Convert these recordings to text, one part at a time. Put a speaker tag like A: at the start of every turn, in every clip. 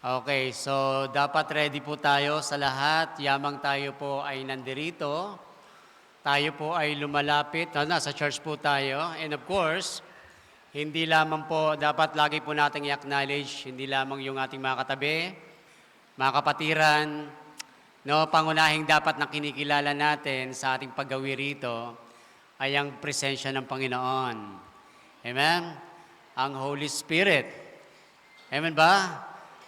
A: Okay, so dapat ready po tayo sa lahat. Yamang tayo po ay nandirito. Tayo po ay lumalapit. Nasa church po tayo. And of course, hindi lamang po, dapat lagi po nating i-acknowledge, hindi lamang yung ating mga katabi, mga kapatiran, no, pangunahing dapat na kinikilala natin sa ating paggawi rito ay ang presensya ng Panginoon. Amen? Ang Holy Spirit. Amen ba?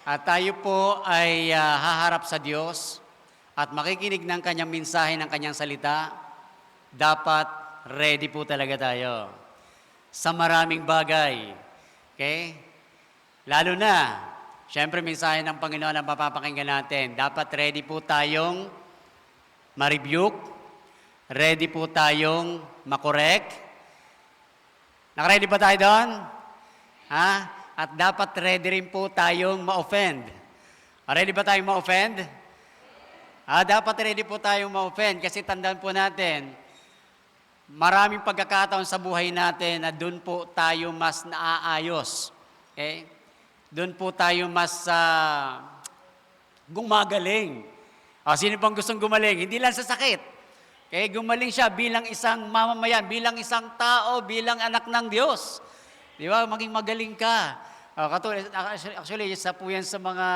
A: At tayo po ay haharap sa Diyos at makikinig ng kanyang mensahe, ng kanyang salita. Dapat ready po talaga tayo sa maraming bagay. Okay? Lalo na, syempre mensahe ng Panginoon ang mapapakinggan natin. Dapat ready po tayong ma-rebuke, ready po tayong makorek. Nakaready ba tayo doon? Ha? At dapat ready rin po tayong ma-offend. Ready ba tayong ma-offend? Dapat ready po tayong ma-offend kasi tandaan po natin, maraming pagkakataon sa buhay natin na doon po tayo mas naaayos. Okay? Doon po tayo mas gumagaling. Sino pang gustong gumaling? Hindi lang sa sakit. Okay? Gumaling siya bilang isang mamamayan, bilang isang tao, bilang anak ng Diyos. Di ba? Maging magaling ka. Actually, isa po yan sa mga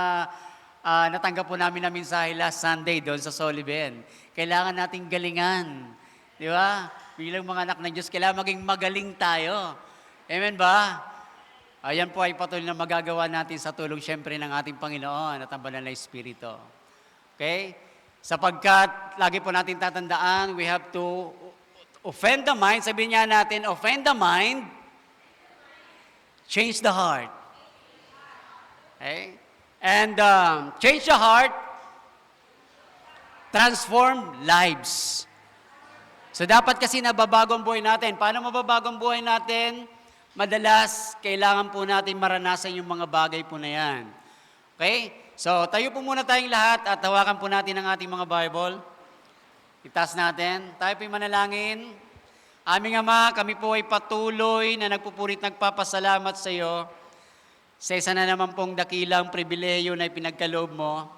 A: natanggap po namin na mensahe last Sunday doon sa Soliven. Kailangan nating galingan. Di ba? Bilang mga anak ng Diyos, kailangan maging magaling tayo. Amen ba? Ayan po ay patuloy na magagawa natin sa tulong siyempre ng ating Panginoon at ang Banal na Espiritu. Okay? Sapagkat, lagi po natin tatandaan, we have to offend the mind. Sabihin niya natin, offend the mind, change the heart. Okay? And change the heart, transform lives. So dapat kasi nababago ang buhay natin. Paano mababago ang buhay natin? Madalas, kailangan po natin maranasan yung mga bagay po na yan. Okay? So tayo po muna tayong lahat at hawakan po natin ang ating mga Bible. Itaas natin. Tayo po manalangin. Aming Ama, kami po ay patuloy na nagpupurit nagpapasalamat sa iyo sa isa na naman pong dakilang pribileyo na ipinagkaloob mo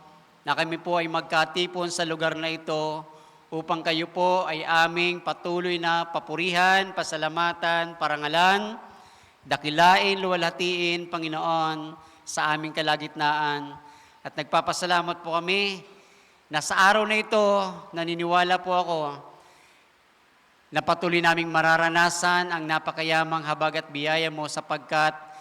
A: na kami po ay magkatipon sa lugar na ito upang kayo po ay aming patuloy na papurihan, pasalamatan, parangalan, dakilain, luwalhatiin, Panginoon, sa aming kalagitnaan. At nagpapasalamat po kami na sa araw na ito, naniniwala po ako, na patuloy naming mararanasan ang napakayamang habag at biyaya mo sapagkat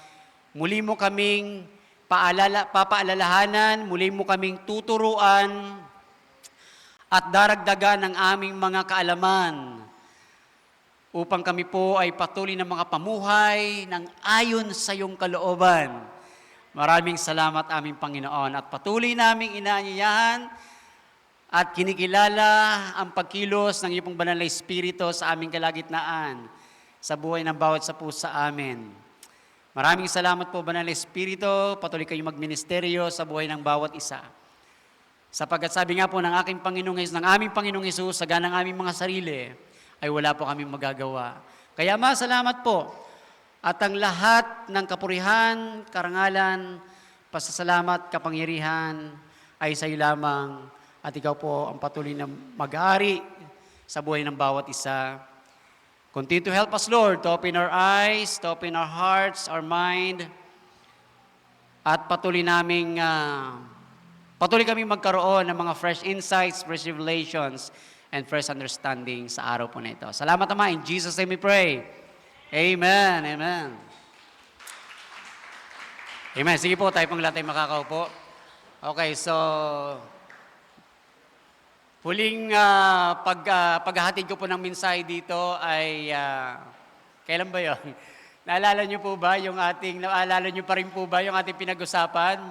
A: muli mo kaming papaalalahanan, muli mo kaming tuturuan at daragdagan ng aming mga kaalaman upang kami po ay patuloy na mga pamuhay ng ayon sa iyong kalooban. Maraming salamat aming Panginoon at patuloy naming inaanyayahan at kinikilala ang pagkilos ng iyong Banal na Espiritu sa aming kalagitnaan sa buhay ng bawat sa puso sa amin. Maraming salamat po, Banal na Espiritu, patuloy kayong magministeryo sa buhay ng bawat isa. Sapagkat sabi nga po ng aming Panginoong Hesus, sa ganang aming mga sarili, ay wala po kaming magagawa. Kaya salamat po. At ang lahat ng kapurihan, karangalan, pasasalamat, kapangyarihan, ay sa iyo lamang. At ikaw po ang patuloy na mag-aari sa buhay ng bawat isa. Continue to help us, Lord, to open our eyes, to open our hearts, our mind, at patuloy kaming magkaroon ng mga fresh insights, fresh revelations, and fresh understanding sa araw po na ito. Salamat Ama, in Jesus' name we pray. Amen, amen. Amen. Sige po, tayo pong lahat ay makakaupo. Okay, so huling paghahatid ko po ng mensahe dito ay, kailan ba yun? Naalala niyo pa rin po ba yung ating pinag-usapan?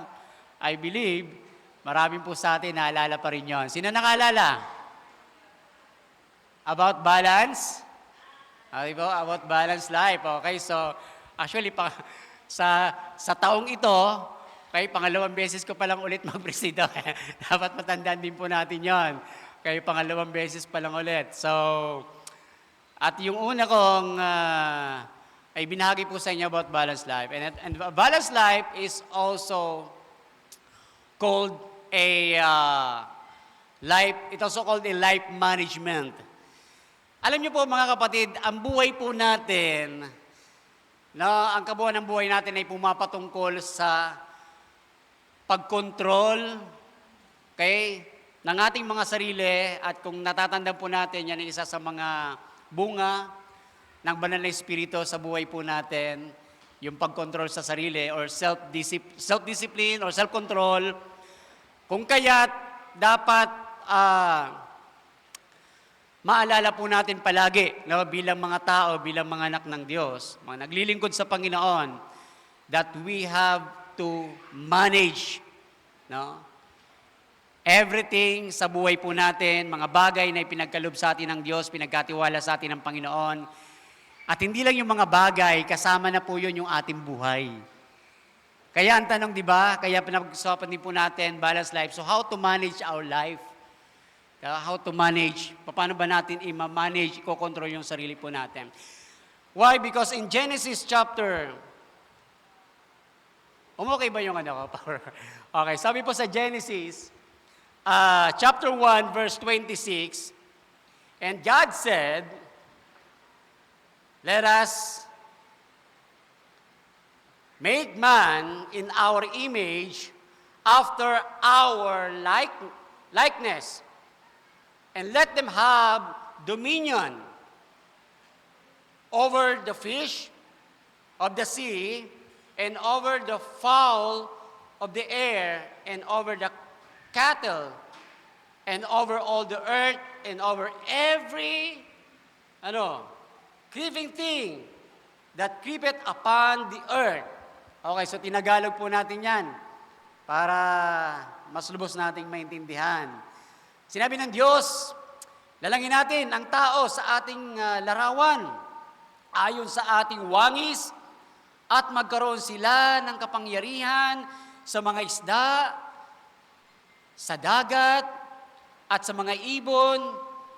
A: I believe, maraming po sa atin naalala pa rin yun. Sino nakaalala? About balance? Diba? About balanced life. Okay, so actually, sa taong ito, okay, pangalawang beses ko palang ulit mag-presido. Dapat matandaan din po natin yon. Okay, pangalawang beses pa lang ulit. So, at yung una kong ay binahagi po sa inyo about balanced life. And balanced life is also called a it's also called a life management. Alam niyo po mga kapatid, ang buhay po natin, ang kabuuan ng buhay natin ay pumapatungkol sa pagkontrol, okay, ng ating mga sarili, at kung natatandaan po natin, yan ay isa sa mga bunga ng banal na espiritu sa buhay po natin, yung pagkontrol sa sarili or self-discipline or self-control. Kung kaya't dapat maalala po natin palagi, no, bilang mga tao, bilang mga anak ng Diyos, mga naglilingkod sa Panginoon, that we have to manage, no, everything sa buhay po natin, mga bagay na ipinagkalob sa atin ng Diyos, pinagkatiwala sa atin ng Panginoon. At hindi lang yung mga bagay, kasama na po yun yung ating buhay. Kaya ang tanong, di ba? Kaya pinag-usapan din po natin, balanced life. So how to manage our life? How to manage? Paano ba natin i-manage, i-control yung sarili po natin? Why? Because in Genesis chapter... Okay ba yung ano ko? Okay, sabi po sa Genesis, chapter 1, verse 26, and God said, let us make man in our image after our likeness, and let them have dominion over the fish of the sea, and over the fowl of the air, and over the cattle, and over all the earth, and over every creeping thing that creepeth upon the earth. Okay, so tinagalog po natin yan para mas lubos nating maintindihan. Sinabi ng Diyos, lalangin natin ang tao sa ating larawan, ayon sa ating wangis, at magkaroon sila ng kapangyarihan sa mga isda, sa dagat, at sa mga ibon,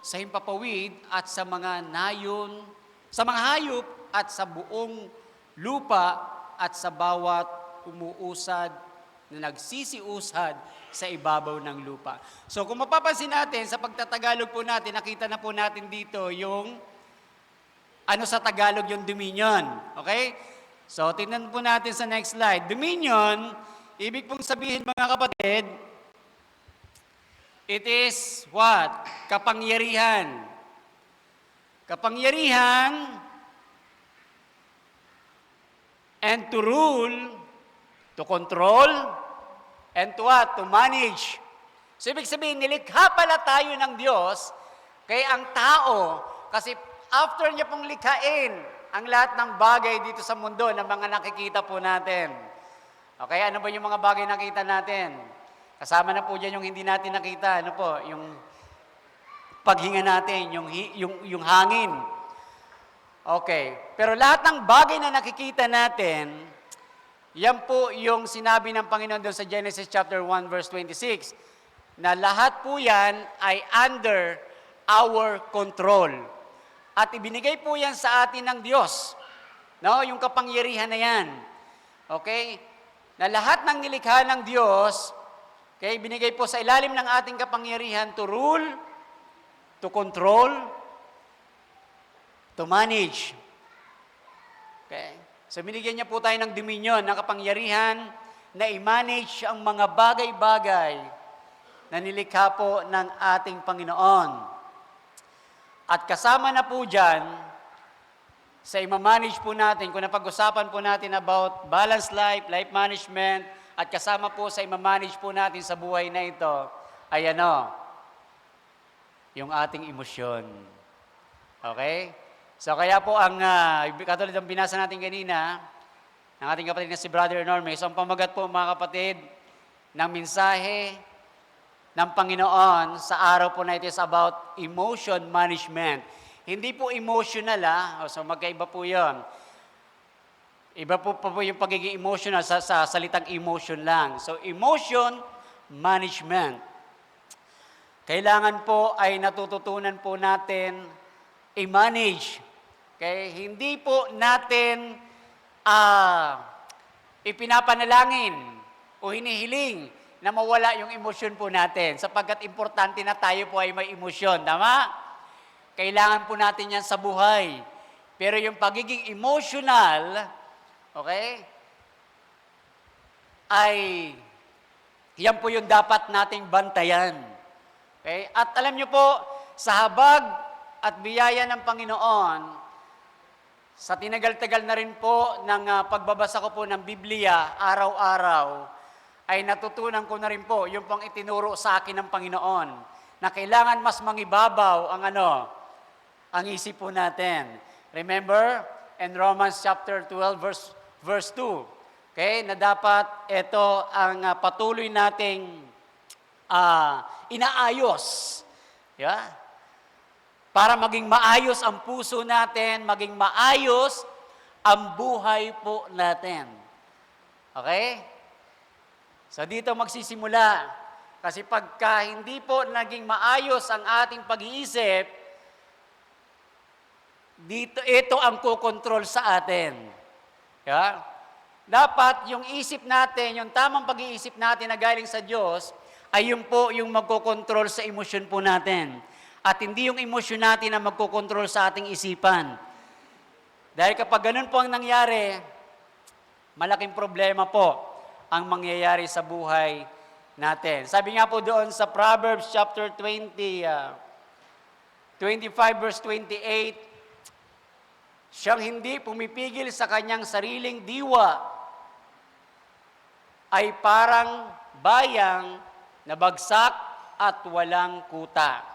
A: sa himpapawid, at sa mga nayon, sa mga hayop, at sa buong lupa, at sa bawat umuusad na nagsisiusad sa ibabaw ng lupa. So kung mapapansin natin, sa pagtatagalog po natin, nakita na po natin dito yung, sa Tagalog yung dominion. Okay? So tingnan po natin sa next slide. Dominion, ibig pong sabihin mga kapatid, it is what? Kapangyarihan. Kapangyarihan, and to rule, to control, and to what? To manage. So ibig sabihin, nilikha pala tayo ng Diyos, kaya ang tao, kasi after niya pong likhain ang lahat ng bagay dito sa mundo na mga nakikita po natin. Okay, ano ba yung mga bagay nakita natin? Kasama na po dyan yung hindi natin nakita, yung paghinga natin, yung hangin. Okay, pero lahat ng bagay na nakikita natin, yan po yung sinabi ng Panginoon doon sa Genesis chapter 1 verse 26, na lahat po yan ay under our control. At ibinigay po yan sa atin ng Diyos. No, yung kapangyarihan na yan. Okay? Na lahat ng nilikha ng Diyos, okay, binigay po sa ilalim ng ating kapangyarihan to rule, to control, to manage. Okay? So binigyan niya po tayo ng dominion, ng kapangyarihan na i-manage ang mga bagay-bagay na nilikha po ng ating Panginoon. At kasama na po dyan, sa i-manage po natin, kung napag-usapan po natin about balanced life, life management, at kasama po sa i-manage po natin sa buhay na ito, ay yung ating emosyon. Okay? So kaya po ang, katulad ng binasa natin kanina, ng ating kapatid na si Brother Enorme, so ang pamagat po mga kapatid, ng mensahe ng Panginoon sa araw po na ito is about emotion management. Hindi po emotional, so magkaiba po yun. Iba po yung pagiging emotional sa salitang emotion lang. So emotion management. Kailangan po ay natututunan po natin i-manage. Okay? Hindi po natin ipinapanalangin o hinihiling
B: na mawala yung emosyon po natin, sapagkat importante na tayo po ay may emosyon, tama? Kailangan po natin yan sa buhay. Pero yung pagiging emotional, okay, ay yan po yung dapat nating bantayan. Okay? At alam nyo po, sa habag at biyaya ng Panginoon, sa tinagal-tagal na rin po ng pagbabasa ko po ng Biblia, araw-araw, ay natutunan ko na rin po yung pang itinuro sa akin ng Panginoon, na kailangan mas mangibabaw ang isip po natin. Remember, in Romans chapter 12, verse 2, okay, na dapat ito ang patuloy nating inaayos. Yeah? Para maging maayos ang puso natin, maging maayos ang buhay po natin. Okay? So dito magsisimula. Kasi pagka hindi po naging maayos ang ating pag-iisip, ito ang kukontrol sa atin. Yeah? Dapat yung isip natin, yung tamang pag-iisip natin na galing sa Diyos, ay yun po yung magkokontrol sa emosyon po natin. At hindi yung emosyon natin na magkokontrol sa ating isipan. Dahil kapag ganun po ang nangyari, malaking problema po ang mangyayari sa buhay natin. Sabi nga po doon sa Proverbs chapter 25 verse 28, siyang hindi pumipigil sa kanyang sariling diwa ay parang bayang na bagsak at walang kuta.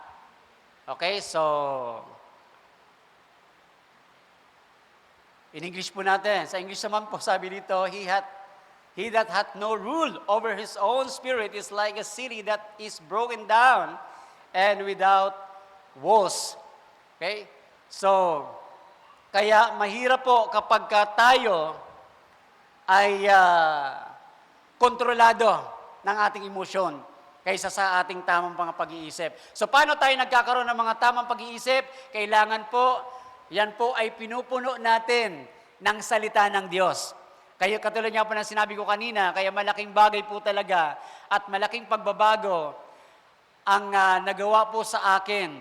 B: Okay, so in English po natin. Sa English naman po sabi dito, He that hath no rule over his own spirit is like a city that is broken down and without walls. Okay? So, kaya mahirap po kapag tayo ay kontrolado ng ating emosyon kaysa sa ating tamang mga pag-iisip. So, paano tayo nagkakaroon ng mga tamang pag-iisip? Kailangan po, yan po ay pinupuno natin ng salita ng Diyos. Kaya katulad nga po ng sinabi ko kanina, kaya malaking bagay po talaga at malaking pagbabago ang nagawa po sa akin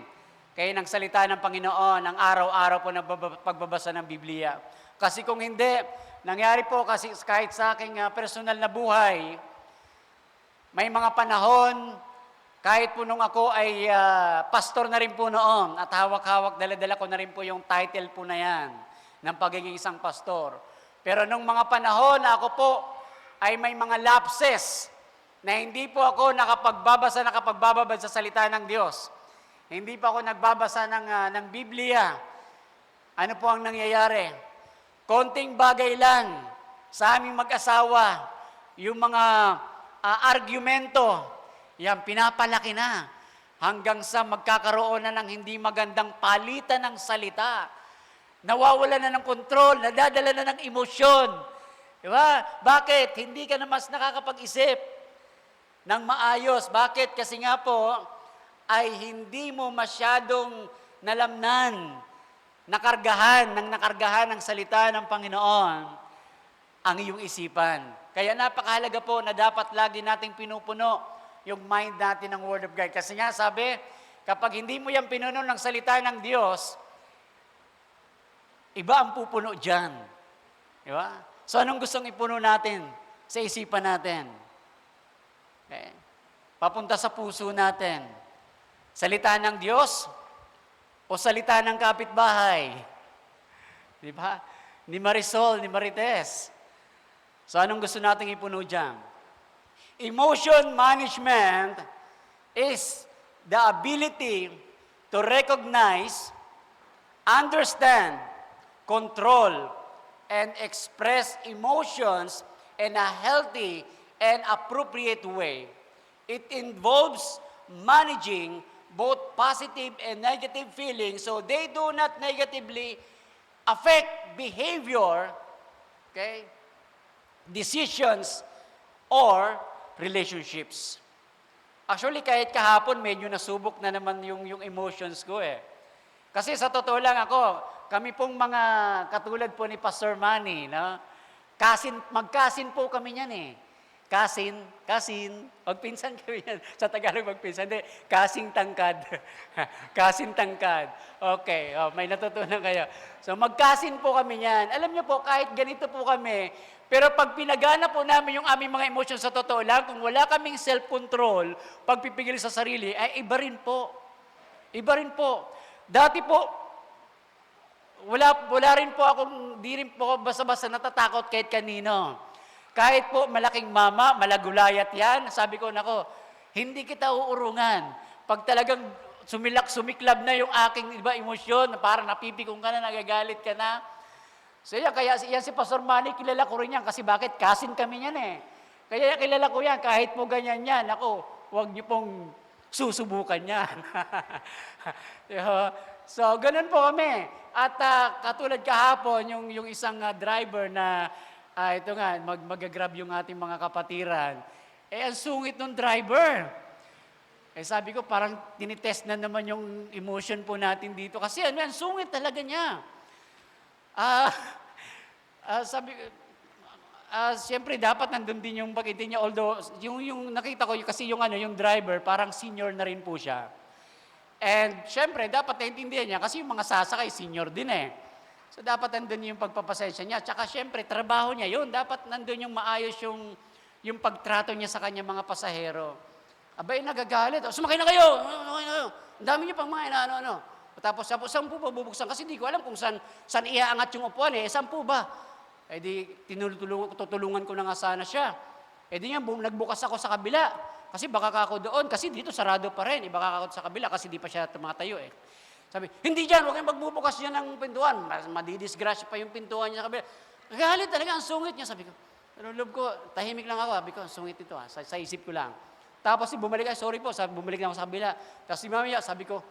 B: kaya ng salita ng Panginoon ang araw-araw po ng pagbabasa ng Biblia. Kasi kung hindi, nangyari po kasi kahit sa aking personal na buhay, may mga panahon, kahit po nung ako ay pastor na rin po noon at hawak-hawak, dala-dala ko na rin po yung title po na yan ng pagiging isang pastor. Pero nung mga panahon na ako po ay may mga lapses na hindi po ako nakapagbababad sa salita ng Diyos. Hindi pa ako nagbabasa ng Biblia. Ano po ang nangyayari? Konting bagay lang sa aming mag-asawa, yung mga argumento, yan pinapalaki na hanggang sa magkakaroon na ng hindi magandang palitan ng salita. Nawawala na ng kontrol, nadadala na ng emosyon. Diba? Bakit? Hindi ka na mas nakakapag-isip ng maayos. Bakit? Kasi nga po, ay hindi mo masyadong nalamnan, nakargahan ng salita ng Panginoon ang iyong isipan. Kaya napakahalaga po na dapat lagi nating pinupuno yung mind natin ng Word of God. Kasi nga sabi, kapag hindi mo yan pinuno ng salita ng Diyos, iba ang pupuno dyan. Di ba? So anong gustong ipuno natin sa isipan natin? Okay. Papunta sa puso natin. Salita ng Diyos o salita ng kapitbahay? Di ba? Ni Marisol, ni Marites. So anong gusto nating ipuno dyan? Emotion management is the ability to recognize, understand, control, and express emotions in a healthy and appropriate way. It involves managing both positive and negative feelings so they do not negatively affect behavior, okay, decisions, or relationships. Actually, kahit kahapon, medyo nasubok na naman yung emotions ko eh. Kasi sa totoo lang ako, kami pong mga katulad po ni Pastor Manny, no? Magkasin po kami niyan eh. Kasin. Magpinsan kami yan. Sa Tagalog magpinsan. Hindi, kasing tangkad. Kasing tangkad. Okay, may natutunan kayo. So magkasin po kami yan. Alam niyo po, kahit ganito po kami, pero pag pinagana po namin yung aming mga emotions sa totoo lang, kung wala kaming self-control, pagpipigil sa sarili, ay iba rin po. Iba rin po. Dati po, wala rin po akong, di rin po ako basta-basta natatakot kahit kanino. Kahit po malaking mama, malagulayat yan, sabi ko, nako, hindi kita uurungan. Pag talagang sumiklab na yung aking iba emosyon, parang napipikong ka na, nagagalit ka na. So yan, kaya yan si Pastor Manny, kilala ko rin yan. Kasi bakit? Kasin kami yan eh. Kaya kilala ko yan, kahit po ganyan yan. Ako, huwag niyo pong susubukan yan. So, ganun po kami. At katulad kahapon, yung isang driver na, ito nga, mag-grab yung ating mga kapatiran. Ang sungit ng driver. Sabi ko, parang tinitest na naman yung emotion po natin dito. Kasi ang sungit talaga niya. Sabi ko, siyempre dapat nandun din yung pakita niya. Although, yung nakita ko, kasi yung driver, parang senior na rin po siya. And siyempre, dapat naintindihan niya kasi yung mga sasakay, senior din eh. So, dapat nandun yung pagpapasensya niya. Tsaka, syempre, trabaho niya yun. Dapat nandun yung maayos yung pagtrato niya sa kanya mga pasahero. Abay, nagagalit. Sumakay na kayo! Ang dami niyo pang mga ano. Tapos, saan po ba bubuksan? Kasi di ko alam kung saan iaangat yung upuan eh. Saan po ba? Tutulungan ko na nga sana siya. Di nga, nagbukas ako sa kabila. Kasi baka ako doon. Kasi dito, sarado pa rin. Baka ako sa kabila kasi di pa siya tumatayo eh. Sabi, hindi dyan, huwag kayong magbubukas niya ng pintuan. Madidisgrasya pa yung pintuan niya sa kabila. Galit talaga, ang sungit niya. Sabi ko, loob ko, tahimik lang ako. Sabi ko, ang sungit ito sa isip ko lang. Tapos bumalik sorry po, bumalik na ako sa kabila. Tapos si Mami, sabi ko,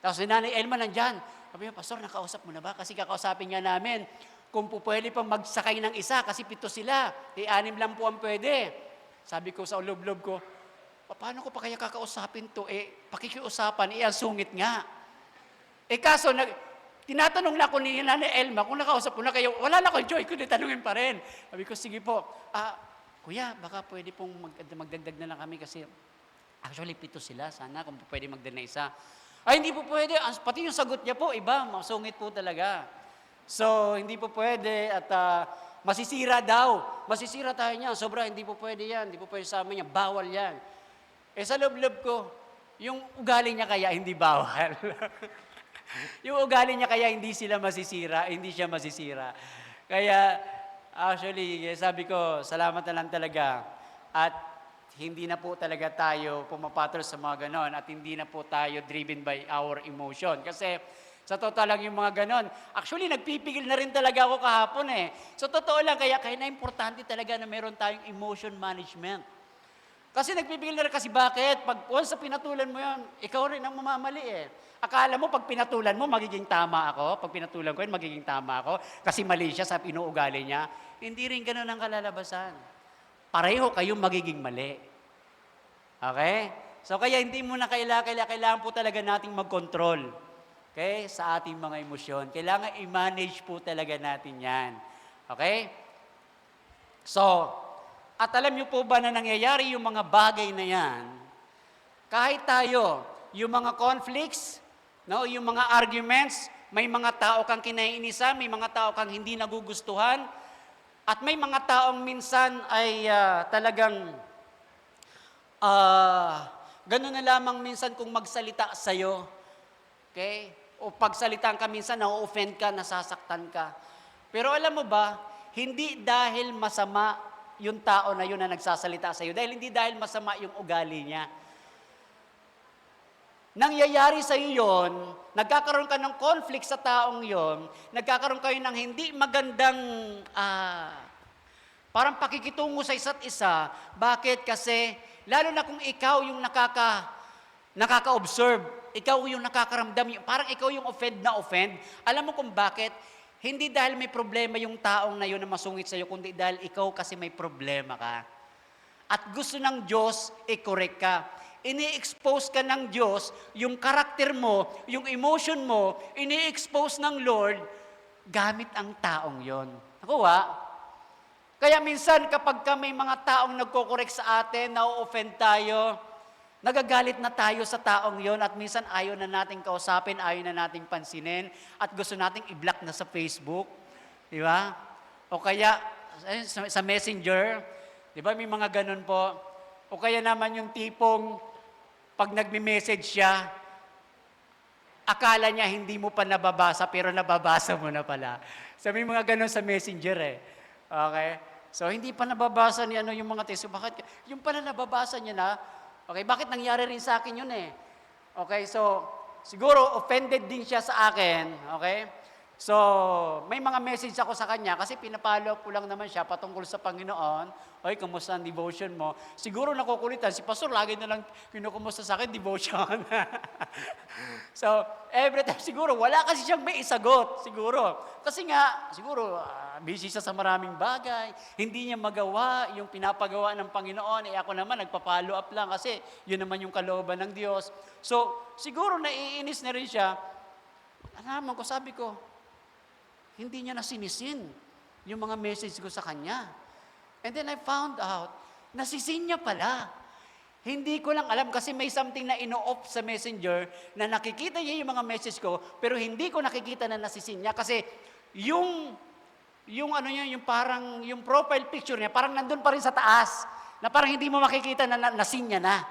B: tapos si Nanay Elma nandyan. Sabi ko, Pastor, nakausap mo na ba? Kasi kakausapin nga namin kung po pwede pang magsakay ng isa kasi 7 sila. 6 lang po ang pwede. Sabi ko sa loob-loob ko, paano ko pa kaya kakausapin to? Pakikiusapan, ang sungit nga. Kaso, tinatanong na ako ni Nanay Elma, kung nakausap ko na kayo, wala na ko joy, kundi tanungin pa rin. Sabi ko, sige po, Kuya, baka pwede pong magdagdag na lang kami kasi actually 7 sila, sana kung pwede magdagdag na isa. Hindi po pwede, pati yung sagot niya po, iba, masungit po talaga. So, hindi po pwede at masisira daw. Masisira tayo niya, sobra, hindi po pwede yan, hindi po pwede sa amin yan, bawal yan. Sa loob-loob ko, yung ugali niya kaya hindi bawal. Yung ugali niya kaya hindi siya masisira. Kaya, actually, sabi ko, salamat na lang talaga. At hindi na po talaga tayo pumapatol sa mga ganon at hindi na po tayo driven by our emotion. Kasi, sa totoo lang yung mga ganon, actually, nagpipigil na rin talaga ako kahapon eh. So, totoo lang, kaya na importante talaga na meron tayong emotion management. Kasi nagpipigil na rin kasi bakit? Once sa pinatulan mo yan, ikaw rin ang mamamali eh. Akala mo pag pinatulan mo, magiging tama ako. Pag pinatulan ko yun, magiging tama ako. Kasi mali siya sa inuugali niya. Hindi rin ganun ang kalalabasan. Pareho kayong magiging mali. Okay? So kaya hindi mo na kailangan po talaga nating mag-control. Okay? Sa ating mga emosyon. Kailangan i-manage po talaga natin yan. Okay? So, at alam niyo po ba na nangyayari yung mga bagay na yan, kahit tayo, yung mga conflicts, yung mga arguments, may mga tao kang kinaiinisa, may mga tao kang hindi nagugustuhan, at may mga taong minsan ay talagang ganun na lamang minsan kung magsalita sa'yo. Okay? O pagsalitaan ka minsan, na-offend ka, nasasaktan ka. Pero alam mo ba, hindi dahil masama yung tao na yun na nagsasalita sa iyo. Dahil hindi dahil masama yung ugali niya. Nangyayari sa iyo yun, nagkakaroon ka ng conflict sa taong yon, nagkakaroon kayo ng hindi magandang parang pakikitungo sa isa't isa. Bakit? Kasi lalo na kung ikaw yung nakaka-observe, ikaw yung nakakaramdam, parang ikaw yung offend. Alam mo kung bakit? Hindi dahil may problema yung taong na yun na masungit sa'yo, kundi dahil ikaw kasi may problema ka. At gusto ng Diyos, i-correct ka. Ini-expose ka ng Diyos, yung karakter mo, yung emotion mo, ini-expose ng Lord gamit ang taong yon. Nakuha? Kaya minsan kapag may mga taong nagko-correct sa atin, na-offend tayo, nagagalit na tayo sa taong yon at minsan ayaw na nating kausapin, ayaw na nating pansinin at gusto nating i-block na sa Facebook. Di ba? O kaya sa Messenger, di ba may mga ganun po. O kaya naman yung tipong pag nagme-message siya, akala niya hindi mo pa nababasa pero nababasa mo na pala. So may mga ganun sa Messenger eh. Okay? So hindi pa nababasa ni yung mga text. So, bakit? Yung pala nababasa niya na. Okay, bakit nangyari rin sa akin yun eh? Okay, so siguro offended din siya sa akin. Okay? So, may mga message ako sa kanya kasi pinapalo ko lang naman siya patungkol sa Panginoon. Oy, kumusta ang devotion mo? Siguro nakukulitan. Si Pastor lagi na lang kinukumusta sa akin, devotion. So, every time siguro, wala kasi siyang may isagot. Siguro. Kasi nga, siguro, busy siya sa maraming bagay. Hindi niya magawa yung pinapagawa ng Panginoon. Eh ako naman, nagpa-follow up lang kasi yun naman yung kalooban ng Diyos. So, siguro naiinis na rin siya. Alaman ko, sabi ko, hindi niya nasinisin yung mga message ko sa kanya. And then I found out, nasisin niya pala. Hindi ko lang alam kasi may something na ino-off sa messenger na nakikita niya yung mga message ko, pero hindi ko nakikita na nasisin niya kasi yung parang, yung profile picture niya, parang nandun pa rin sa taas, na parang hindi mo makikita na nasin niya na.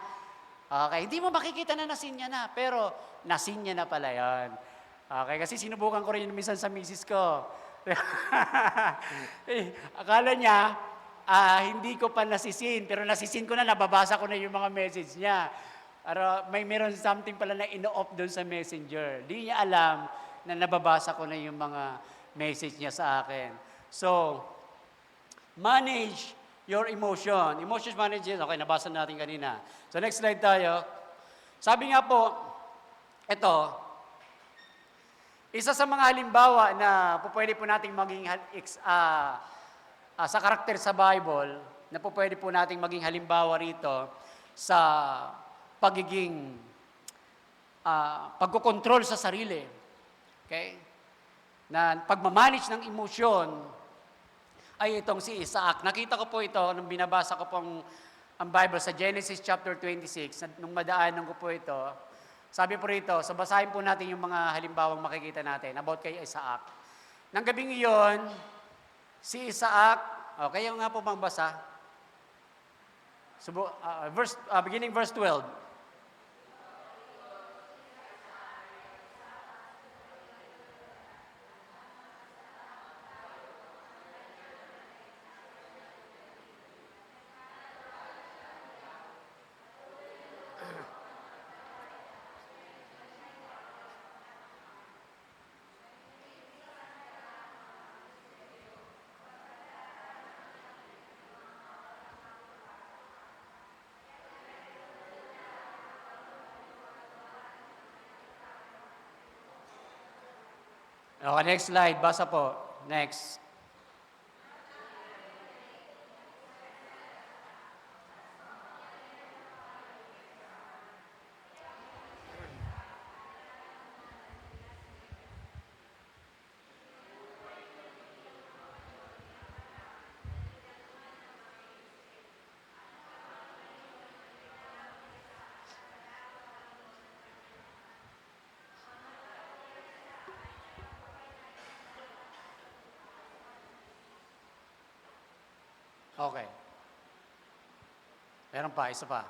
B: Okay, hindi mo makikita na nasin niya na, pero nasin niya na pala yun. Okay, kasi sinubukan ko rin yun minsan sa misis ko. Akala niya, hindi ko pa nasisin, pero nasisin ko na, nababasa ko na yung mga message niya. Pero meron something pala na ino-off doon sa messenger. Di niya alam na nababasa ko na yung mga message niya sa akin. So, manage your emotion. Emotions management, okay, nabasa natin kanina. So, next slide tayo. Sabi nga po, ito, isa sa mga halimbawa na pwede po nating maging sa karakter sa Bible, na pwede po nating maging halimbawa rito sa pagiging pagkokontrol sa sarili. Okay? Na pagmamanage ng emosyon ay itong si Isaac. Nakita ko po ito nung binabasa ko pong ang Bible sa Genesis chapter 26, nung madaanan ko po ito. Sabi po rito, so basahin po natin yung mga halimbawang makikita natin about kay Isaac. Nang gabing iyon, si Isaac, kayo nga po magbasa. Beginning verse 12. Okay, next slide. Basa po. Next. Okay. Meron pa, isa pa.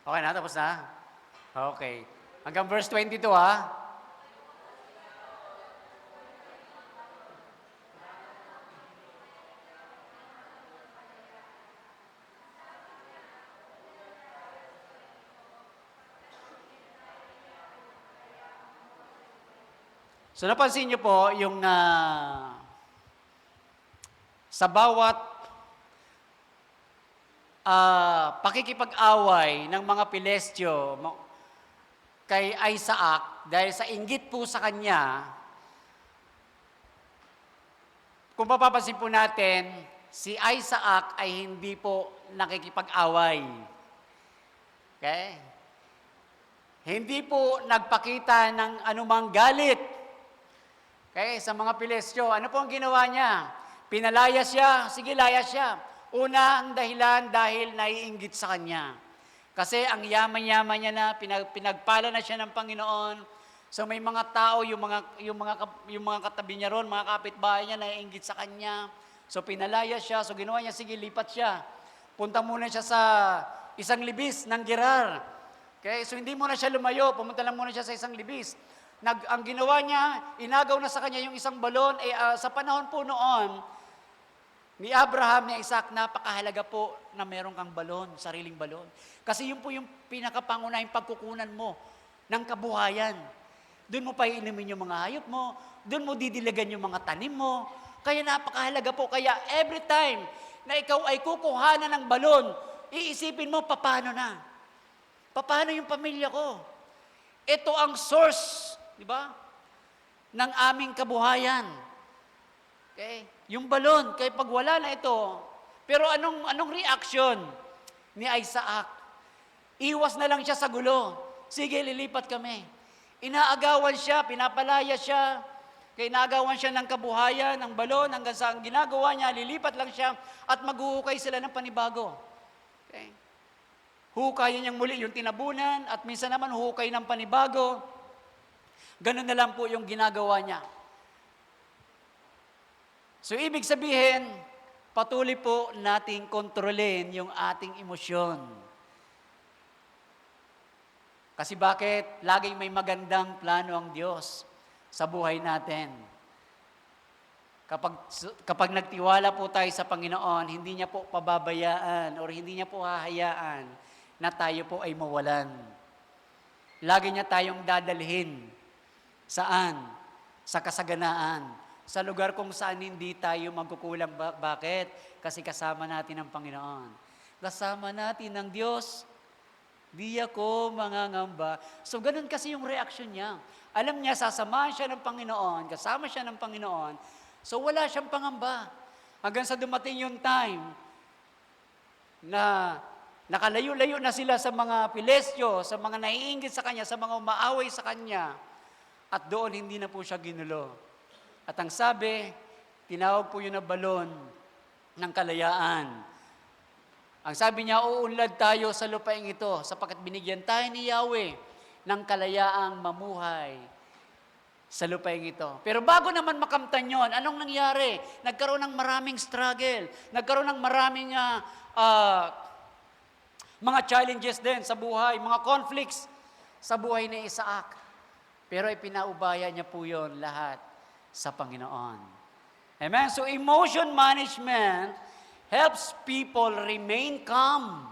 B: Okay na, tapos na? Okay. Hanggang verse 22 ha. So napansin niyo po yung sa bawat pakikipag-away ng mga Pilistyo kay Isaac dahil sa inggit po sa kanya, kung mapapansin po natin, si Isaac ay hindi po nakikipag-away. Okay? Hindi po nagpakita ng anumang galit. Okay? Sa mga Pilistyo, ano po ang ginawa niya? Pinalaya siya, sige laya siya. Una ang dahilan dahil naiinggit sa kanya. Kasi ang yaman-yaman niya na, pinagpala na siya ng Panginoon. So may mga tao, yung mga katabi niya ron, mga kapitbahay niya, naiinggit sa kanya. So pinalaya siya, so ginawa niya, sige lipat siya. Punta muna siya sa isang libis ng Gerar. Okay? So hindi muna siya lumayo, pumunta lang muna siya sa isang libis. Ang ginawa niya, inagaw na sa kanya yung isang balon, sa panahon po noon, ni Abraham, ni Isaac, napakahalaga po na meron kang balon, sariling balon. Kasi yun po yung pinakapangunahing pagkukunan mo ng kabuhayan. Doon mo paiinumin yung mga hayop mo, doon mo didilagan yung mga tanim mo. Kaya napakahalaga po. Kaya every time na ikaw ay kukuhanan ng balon, iisipin mo, paano na? Paano yung pamilya ko? Ito ang source, di ba, ng aming kabuhayan. Okay? Yung balon, kaya pag wala na ito, pero anong reaction ni Isaac? Iwas na lang siya sa gulo. Sige, lilipat kami. Inaagawan siya, pinapalaya siya, kaya inaagawan siya ng kabuhayan, ng balon, hanggang sa ang ginagawa niya, lilipat lang siya at maghuhukay sila ng panibago. Okay? Hukayan niyang muli yung tinabunan at minsan naman hukay ng panibago. Ganun na lang po yung ginagawa niya. So, ibig sabihin, patuloy po nating kontrolin yung ating emosyon. Kasi bakit? Laging may magandang plano ang Diyos sa buhay natin. Kapag nagtiwala po tayo sa Panginoon, hindi niya po pababayaan or hindi niya po hahayaan na tayo po ay mawalan. Lagi niya tayong dadalhin. Saan? Sa kasaganaan. Sa lugar kung saan hindi tayo magkukulang. Bakit? Kasi kasama natin ang Panginoon. Kasama natin ang Diyos. Di ako mangangamba. So, ganun kasi yung reaction niya. Alam niya, sasamahan siya ng Panginoon, kasama siya ng Panginoon, so wala siyang pangamba. Hanggang sa dumating yung time na nakalayo-layo na sila sa mga Pilistyo, sa mga naiinggit sa kanya, sa mga umaaway sa kanya, at doon hindi na po siya ginulo. At ang sabi, tinawag po yun na balon ng kalayaan. Ang sabi niya, uunlad tayo sa lupaing ito sapagkat binigyan tayo ni Yahweh ng kalayaang mamuhay sa lupaing ito. Pero bago naman makamtan yon, anong nangyari? Nagkaroon ng maraming struggle. Nagkaroon ng maraming mga challenges din sa buhay, mga conflicts sa buhay ni Isaac. Pero ipinaubaya niya po yon lahat sa Panginoon. Amen? So emotion management helps people remain calm.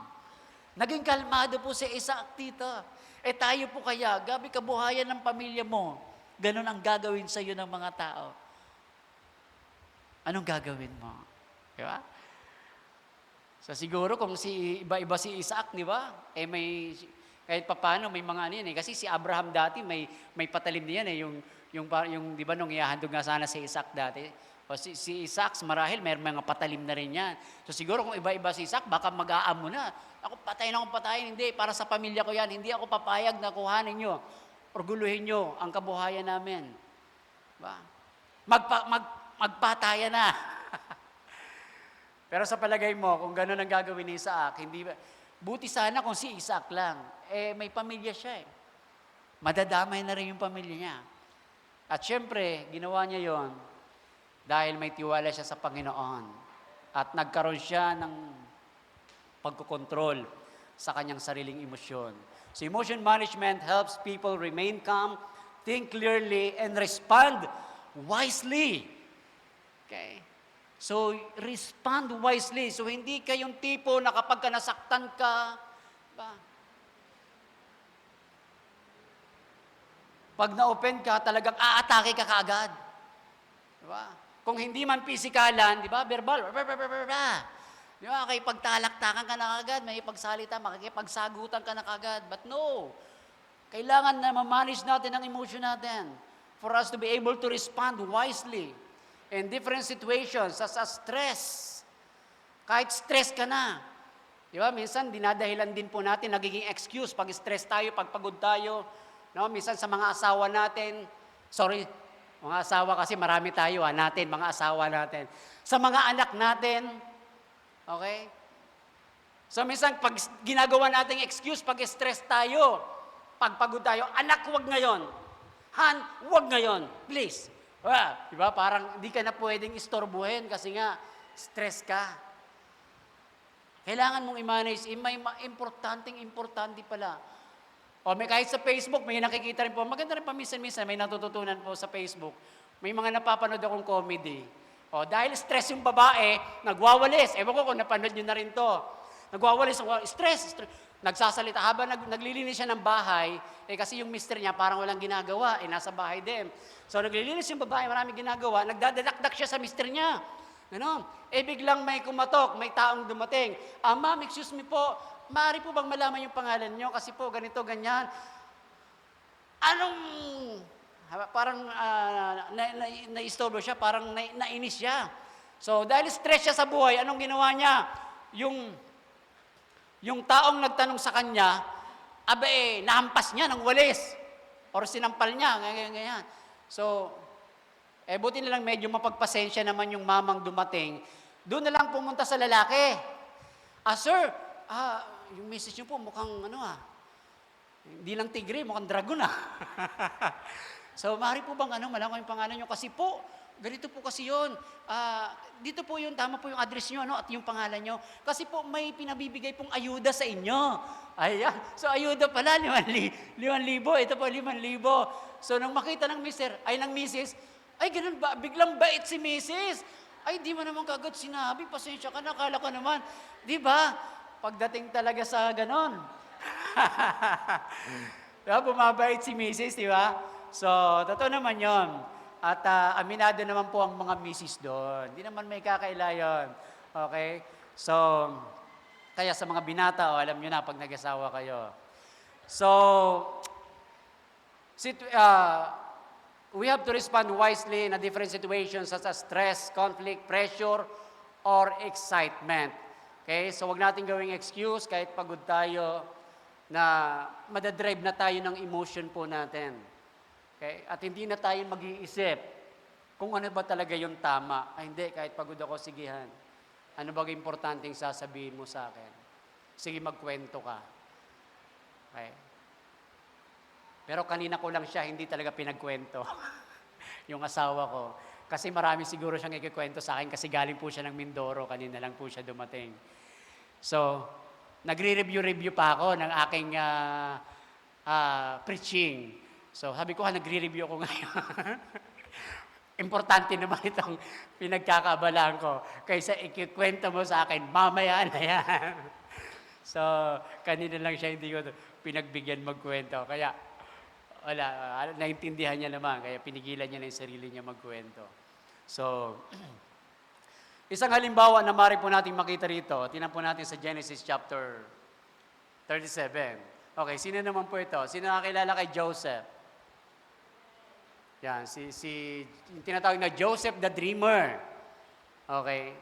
B: Naging kalmado po si Isaac dito. Tayo po kaya, gabi kabuhayan ng pamilya mo, ganun ang gagawin sa iyo ng mga tao. Anong gagawin mo? Di ba? So siguro kung iba-iba si Isaac, di ba? Kahit papano may mga ano yan eh. Kasi si Abraham dati may patalim niyan eh. Yung di ba nung ihahandog nga sana si Isaac dati. O si Isaac marahil may mga patalim na rin yan. So siguro kung iba-iba si Isaac, baka mag-aamo na. Ako patayin. Hindi, para sa pamilya ko yan. Hindi ako papayag na kuhanin nyo. Orguluhin nyo ang kabuhayan namin. Diba? Magpatayan na. Pero sa palagay mo, kung gano'n ang gagawin ni Isaac, buti sana kung si Isaac lang. May pamilya siya eh. Madadamay na rin yung pamilya niya. At syempre, ginawa niya yon dahil may tiwala siya sa Panginoon. At nagkaroon siya ng pagkokontrol sa kanyang sariling emosyon. So emotion management helps people remain calm, think clearly, and respond wisely. Okay? So, respond wisely. So, hindi kayong tipo na kapag ka nasaktan ka, ba? Pag na-open ka, talagang aatake ka kaagad. Diba? Kung hindi man pisikalan, di ba? Verbal. Di ba? Makikipagtalaktakan ka na agad, may ipagsalita, makikipagsagutan ka na agad. But no, kailangan na ma-manage natin ang emotion natin for us to be able to respond wisely in different situations, as a stress. Kahit stress ka na. Di ba? Minsan, dinadahilan din po natin, nagiging excuse pag stress tayo, pag pagod tayo. No? Minsan sa mga asawa natin, mga asawa kasi marami tayo, natin, mga asawa natin. Sa mga anak natin, okay? So minsan, pag ginagawa nating excuse, pag stress tayo, pag pagod tayo, anak, huwag ngayon. Han, huwag ngayon. Please. Diba? Parang di ka na pwedeng istorbuhin kasi nga, stress ka. Kailangan mong i-manage. May importante pala. O may kahit sa Facebook, may nakikita rin po. Maganda rin pa minsan-minsan, may natututunan po sa Facebook. May mga napapanood akong comedy. O dahil stress yung babae, nagwawalis. Ewan ko kung napanood nyo na rin to. Nagwawalis, stress. Nagsasalita, habang naglilinis siya ng bahay, kasi yung mister niya parang walang ginagawa, nasa bahay din. So naglilinis yung babae, marami ginagawa, nagdadakdak siya sa mister niya. Ano? Biglang may kumatok, may taong dumating. Ma'am, excuse me po, maaari po bang malaman yung pangalan niyo? Kasi po, ganito, ganyan. Parang na-istorbo siya, parang nainis siya. So dahil stress siya sa buhay, anong ginawa niya? Yung taong nagtanong sa kanya, nahampas niya ng walis. Or sinampal niya, ganyan. So, buti na lang medyo mapagpasensya naman yung mamang dumating. Doon na lang pumunta sa lalaki. Sir, yung message niyo po mukhang hindi lang tigre, mukhang dragon So, maaari po bang malaman ko yung pangalan niyo? Kasi po, ganito po kasi yun. Dito po yun, tama po yung address niyo at yung pangalan niyo. Kasi po may pinabibigay pong ayuda sa inyo. Ayan. So ayuda pala, 5,000. Ito po 5,000. So nung makita ng misis, ay ganun ba? Biglang bait si misis. Ay di mo naman kagad sinabi, pasensya ka na, akala ko naman. Di ba? Pagdating talaga sa ganon. Diba? Bumabait si misis, di ba? So, totoo naman yon. At aminado naman po ang mga misis doon. Hindi naman may kakaila yun. Okay? So, kaya sa mga binata, alam nyo na pag nag-asawa kayo. So, we have to respond wisely in a different situations such as stress, conflict, pressure, or excitement. Okay? So, wag natin gawing excuse kahit pagod tayo na madadrive na tayo ng emotion po natin. Okay? At hindi na tayo mag-iisip kung ano ba talaga yung tama. Hindi, kahit pagod ako, sigihan. Ano ba importanteng sasabihin mo sa akin? Sige, magkwento ka. Okay? Pero kanina ko lang siya, hindi talaga pinagkwento. Yung asawa ko. Kasi marami siguro siyang ikikwento sa akin kasi galing po siya ng Mindoro, kanina lang po siya dumating. So, nagre-review pa ako ng aking preaching. So, sabi ko, nagre-review ako ngayon. Importante naman itong pinagkakabalaan ko. Kaysa ikikwento mo sa akin, mamaya na yan. So, kanina lang siya hindi ko pinagbigyan magkwento. Kaya, naintindihan niya naman. Kaya pinigilan niya na yung sarili niya magkwento. So, isang halimbawa na maaari po natin makita rito, tinan po natin sa Genesis chapter 37. Okay, sino naman po ito? Sino nakakilala kay Joseph? Yan, yung tinatawag na Joseph the Dreamer. Okay?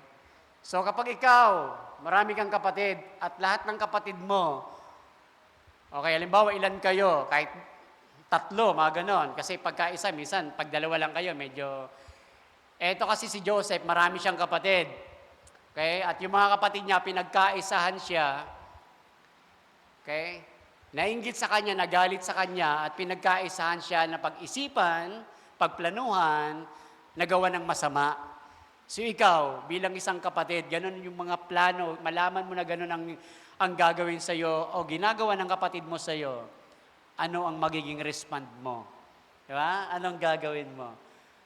B: So kapag ikaw, marami kang kapatid, at lahat ng kapatid mo, okay, halimbawa ilan kayo, kahit 3, mga ganon. Kasi pagkaisa, minsan, pag 2 lang kayo, medyo... Eto kasi si Joseph, marami siyang kapatid. Okay? At yung mga kapatid niya, pinagkaisahan siya. Okay? Nainggit sa kanya, nagalit sa kanya, at pinagkaisahan siya na pag-isipan, pagplanuhan, nagawa ng masama. So ikaw, bilang isang kapatid, ganun yung mga plano, malaman mo na ganun ang gagawin sa'yo o ginagawa ng kapatid mo sa'yo, ano ang magiging respond mo? Diba? Anong gagawin mo?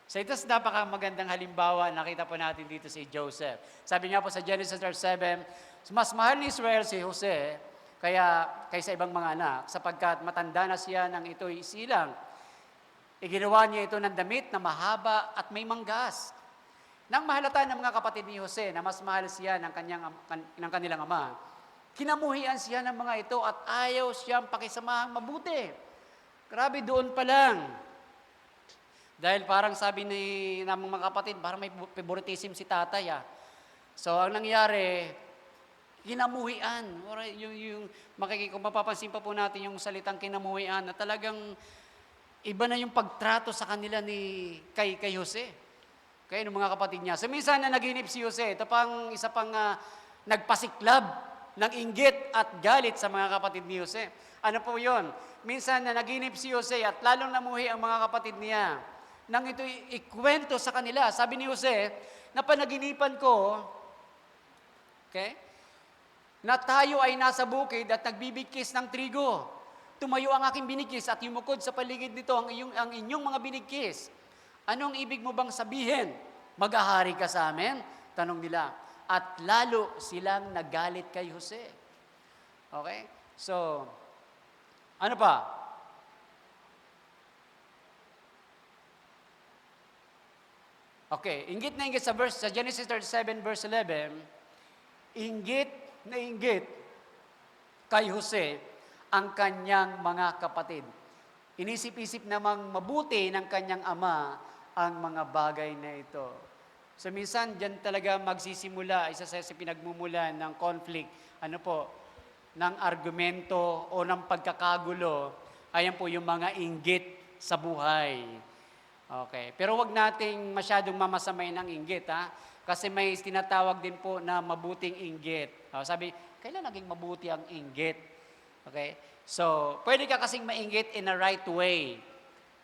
B: So ito sa napakamagandang halimbawa, nakita po natin dito si Joseph. Sabi nga po sa Genesis 7, mas mahal ni Israel si Jose, kaysa ibang mga anak, sapagkat matanda na siya nang ito'y isilang. Iginawa niya ito ng damit na mahaba at may manggas. Nang mahalata ng mga kapatid ni Jose na mas mahal siya ng kanilang ama, kinamuhian siya ng mga ito at ayaw siyang pakisamahang mabuti. Grabe, doon pa lang. Dahil parang sabi ng mga kapatid, parang may favoritism si tatay. So, ang nangyari, kinamuhian. Kung mapapansin pa po natin yung salitang kinamuhian, na talagang iba na yung pagtrato sa kanila kay Jose. Kaya ng mga kapatid niya. So, minsan na naginip si Jose, ito pang isa pang nagpasiklab ng inggit at galit sa mga kapatid ni Jose. Ano po yun? Minsan na naginip si Jose at lalong namuhi ang mga kapatid niya. Nang ito ikwento sa kanila, sabi ni Jose, na panaginipan ko, okay, na tayo ay nasa bukid at nagbibigkis ng trigo. Tumayo ang aking binigkis at yumukod sa paligid nito ang inyong mga binigkis. Anong ibig mo bang sabihin? Mag-ahari ka sa amin? Tanong nila. At lalo silang nagalit kay Jose. Okay? So, ano pa? Okay, inggit na inggit sa Genesis 37 verse 11, inggit na inggit kay Jose ang kanyang mga kapatid. Inisip-isip namang mabuti ng kanyang ama ang mga bagay na ito. So minsan, dyan talaga magsisimula, isa sa pinagmumulan ng conflict, ng argumento o ng pagkakagulo, ayan po yung mga inggit sa buhay. Okay, pero wag nating masyadong mamasamay ng inggit, kasi may tinatawag din po na mabuting inggit. Sabi, kailan naging mabuti ang inggit? Okay? So, pwede ka kasing mainggit in a right way.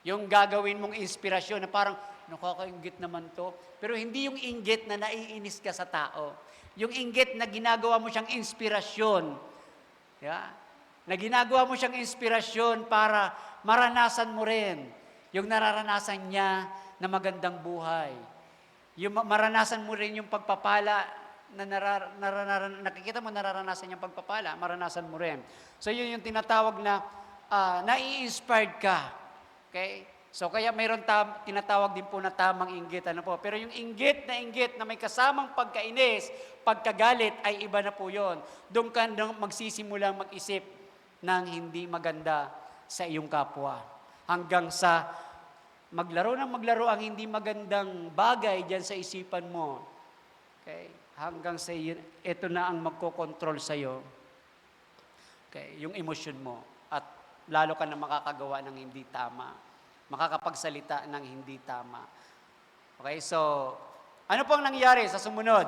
B: Yung gagawin mong inspirasyon na parang, nakakainggit naman to. Pero hindi yung inggit na naiinis ka sa tao. Yung inggit na ginagawa mo siyang inspirasyon. Yeah? Na ginagawa mo siyang inspirasyon para maranasan mo rin yung nararanasan niya na magandang buhay. Yung maranasan mo rin yung pagpapala na nakikita mo nararanasan niyang pagpapala, maranasan mo rin. So yun yung tinatawag na nai-inspired ka. Okay? So kaya mayroon tinatawag din po na tamang inggit. Pero yung inggit na may kasamang pagkainis, pagkagalit ay iba na po yun. Doon ka magsisimulang mag-isip ng hindi maganda sa iyong kapwa. Hanggang sa maglaro ang hindi magandang bagay dyan sa isipan mo. Okay? Hanggang sa ito na ang magkokontrol sa'yo. Okay? Yung emosyon mo. At lalo ka na makakagawa ng hindi tama. Makakapagsalita ng hindi tama. Okay? So, ano pong nangyari sa sumunod?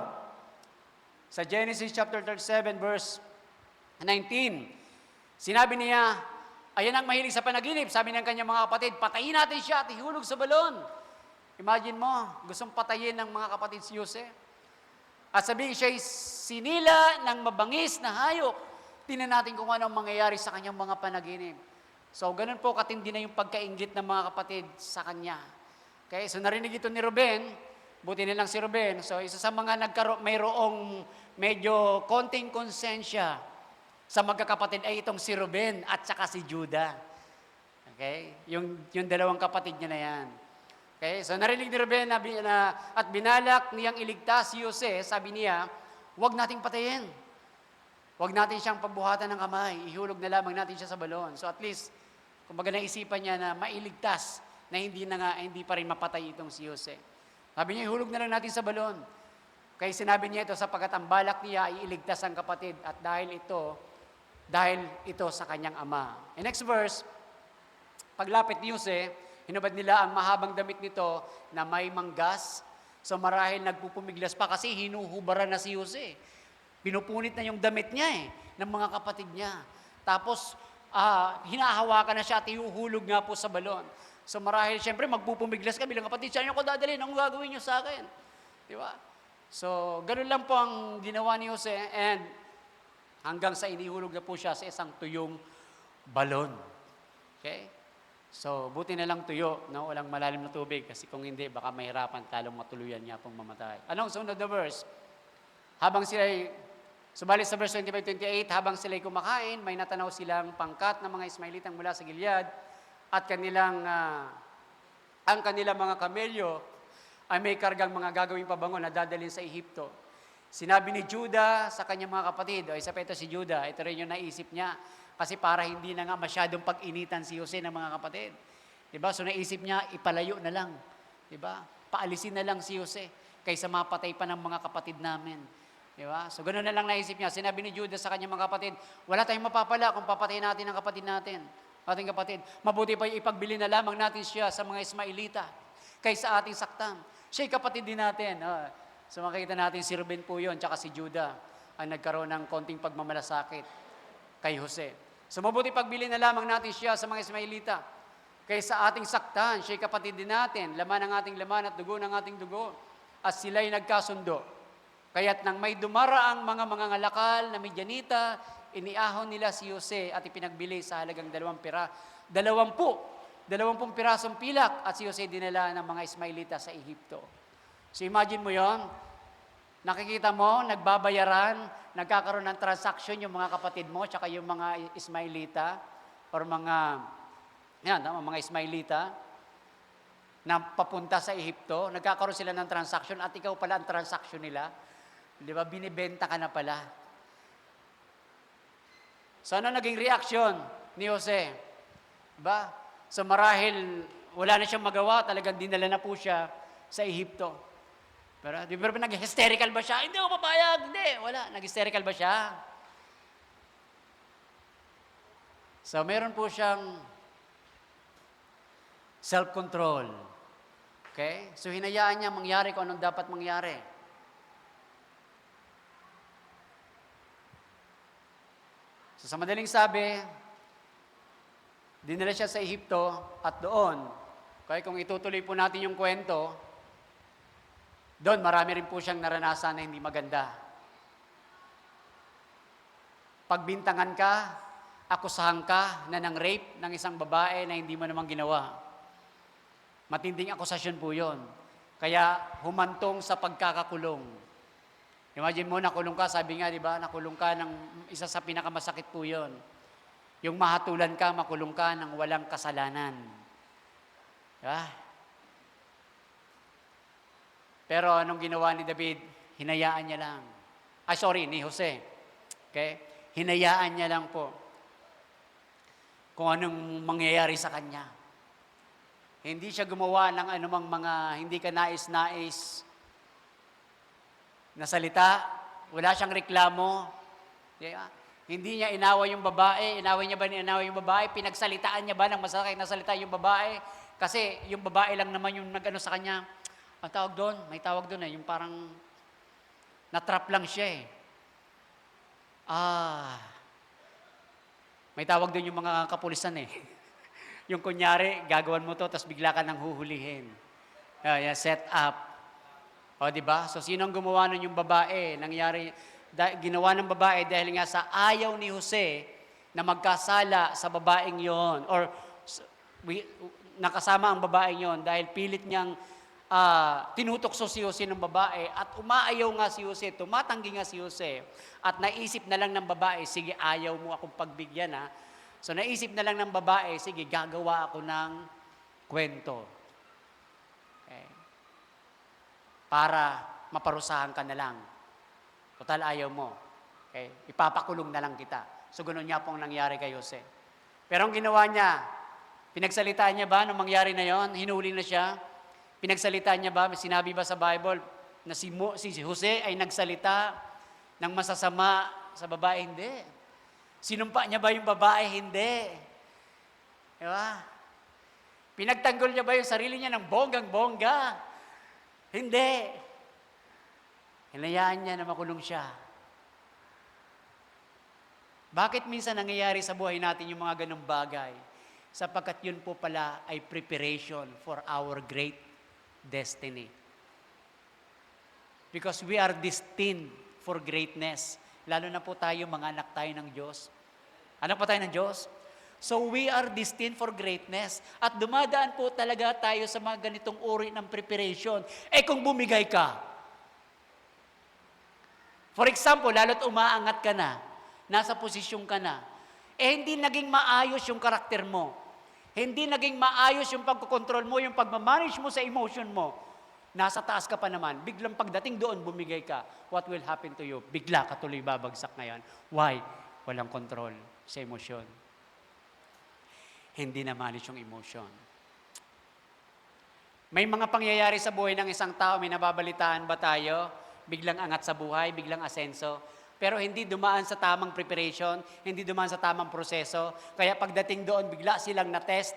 B: Sa Genesis chapter 37 verse 19, sinabi niya, ayan ang mahilig sa panaginip. Sabi ng kanyang mga kapatid, patayin natin siya at ihulog sa balon. Imagine mo, gustong patayin ng mga kapatid si Jose. At sabihin siya'y sinila ng mabangis na hayop. Tingnan natin kung ano ang mangyayari sa kanyang mga panaginip. So, ganun po katindi na yung pagkainggit ng mga kapatid sa kanya. Okay, so narinig ito ni Ruben. Buti nilang si Ruben. So, isa sa mga mayroong medyo konting konsensya sa magkakapatid ay itong si Ruben at saka si Judah. Okay? Yung dalawang kapatid niya na yan. Okay? So narinig ni Ruben at binalak niyang iligtas si Jose, sabi niya, huwag nating patayin. Huwag natin siyang pagbuhatan ng kamay. Ihulog na lamang natin siya sa balon. So at least, kumbaga naisipan niya na mailigtas na hindi pa rin mapatay itong si Jose. Sabi niya, ihulog na lang natin sa balon. Kaya sinabi niya ito sapagkat ang balak niya ay iligtas ang kapatid at dahil ito sa kanyang ama. In next verse, paglapit ni Jose, hinubad nila ang mahabang damit nito na may manggas. So marahil nagpupumiglas pa kasi hinuhubaran na si Jose. Pinupunit na yung damit niya ng mga kapatid niya. Tapos hinahawakan na siya at ihuhulog nga po sa balon. So marahil siyempre magpupumiglas ka bilang kapatid, saan niyo ko dadalhin? Anong gagawin niyo sa akin? Di ba? So ganun lang po ang ginawa ni Jose and hanggang sa inihulog na po siya sa isang tuyong balon. Okay? So, buti na lang tuyo, no? Walang malalim na tubig kasi kung hindi, baka mahirapan talong matuluyan niya pong mamatay. Anong sunod na verse? Subalit sa verse 25-28, habang sila'y kumakain, may natanaw silang pangkat ng mga Ismailitang mula sa Gilead at ang kanilang mga kamelyo ay may kargang mga gagawing pabango na dadalhin sa Ehipto. Sinabi ni Judah sa kanyang mga kapatid, o isa pa ito si Judah, ito rin yung naisip niya, kasi para hindi na nga masyadong pag-initan si Jose ng mga kapatid. Diba? So naisip niya, ipalayo na lang. Diba? Paalisin na lang si Jose kaysa mapatay pa ng mga kapatid namin. Diba? So ganoon na lang naisip niya. Sinabi ni Judah sa kanyang mga kapatid, wala tayong mapapala kung papatayin natin ang kapatid natin. Ating kapatid, mabuti pa ipagbili na lamang natin siya sa mga Ismailita kaysa ating saktan. Siya'y kapatid din natin. So makikita natin si Ruben po yun, tsaka si Judah ang nagkaroon ng konting pagmamalasakit kay Jose. So mabuti pagbili na lamang natin siya sa mga Ismailita kaysa ating saktan. Siya'y kapatid din natin, laman ng ating laman at dugo ng ating dugo. At sila'y nagkasundo. Kaya't nang may dumaraang mga ngalakal na Midianita, iniahon nila si Jose at ipinagbili sa halagang 20 pirasong pilak at si Jose dinala ng mga Ismailita sa Ehipto. So imagine mo yon, nakikita mo, nagbabayaran, nagkakaroon ng transaction yung mga kapatid mo tsaka yung mga Ismailita or mga Ismailita na papunta sa Ehipto, nagkakaroon sila ng transaction at ikaw pala ang transaction nila. Di ba? Binibenta ka na pala. So ano naging reaksyon ni Jose? Diba? So marahil wala na siyang magawa, talagang dinala na po siya sa Ehipto. Pero di ba nag-hysterical ba siya? Hindi ako papayag. Hindi, wala. Nag-hysterical ba siya? So meron po siyang self-control. Okay? So hinayaan niya mangyari kung anong dapat mangyari. So sa madaling sabi, dinala siya sa Ehipto at doon, kaya kung itutuloy po natin yung kwento, doon marami rin po siyang naranasan na hindi maganda. Pagbintangan ka, akusahan ka na ng rape ng isang babae na hindi mo namang ginawa. Matinding akusasyon po yun. Kaya humantong sa pagkakakulong. Imagine mo, nakulong ka, sabi nga, di ba, nakulong ka ng isa sa pinakamasakit po yun. Yung mahatulan ka, makulong ka ng walang kasalanan. Diba? Pero anong ginawa ni David? Hinayaan niya lang. Ni Jose. Okay? Hinayaan niya lang po kung anong mangyayari sa kanya. Hindi siya gumawa ng anumang mga hindi ka nais-nais na salita. Wala siyang reklamo. Diba? Hindi niya inaway yung babae. Inaway yung babae? Pinagsalitaan niya ba ng masakit na salita yung babae? Kasi yung babae lang naman yung nag-ano sa kanya. Ang tawag doon, may tawag doon yung parang natrap lang siya May tawag doon yung mga kapulisan Yung kunyari, gagawan mo to, tapos bigla ka nang huhulihin. Set up. O, di ba? So, sino ang gumawa nun? Yung babae. Ginawa ng babae dahil nga sa ayaw ni Jose na magkasala sa babaeng yon or nakasama ang babaeng yon dahil pilit niyang tinutokso si Jose ng babae at umaayaw nga si Jose, tumatanggi nga si Jose at naisip na lang ng babae, sige, ayaw mo akong pagbigyan So naisip na lang ng babae, sige, gagawa ako ng kwento. Okay. Para maparusahan ka na lang. Total, ayaw mo. Okay. Ipapakulong na lang kita. So ganoon niya pong nangyari kay Jose. Pero ang ginawa niya, pinagsalitaan niya ba nung mangyari na yon? Hinuli na siya. Pinagsalitaan niya ba? May sinabi ba sa Bible na si Jose ay nagsalita ng masasama sa babae? Hindi. Sinumpa niya ba yung babae? Hindi. Diba? Pinagtanggol niya ba yung sarili niya ng bonggang-bongga? Hindi. Hinayaan niya na makulong siya. Bakit minsan nangyayari sa buhay natin yung mga ganong bagay? Sapagkat yun po pala ay preparation for our great destiny. Because we are destined for greatness. Lalo na po tayo, mga anak tayo ng Diyos. Anak pa tayo ng Diyos? So we are destined for greatness. At dumadaan po talaga tayo sa mga ganitong uri ng preparation. Kung bumigay ka. For example, lalo't umaangat ka na, nasa posisyon ka na, hindi naging maayos yung karakter mo. Hindi naging maayos yung pagkokontrol mo, yung pagmamanage mo sa emotion mo. Nasa taas ka pa naman, biglang pagdating doon, bumigay ka. What will happen to you? Bigla ka tuloy babagsak ngayon. Why? Walang control sa emosyon. Hindi na manage yung emosyon. May mga pangyayari sa buhay ng isang tao, may nababalitaan ba tayo? Biglang angat sa buhay, biglang asenso. Pero hindi dumaan sa tamang preparation, hindi dumaan sa tamang proseso. Kaya pagdating doon, bigla silang na-test.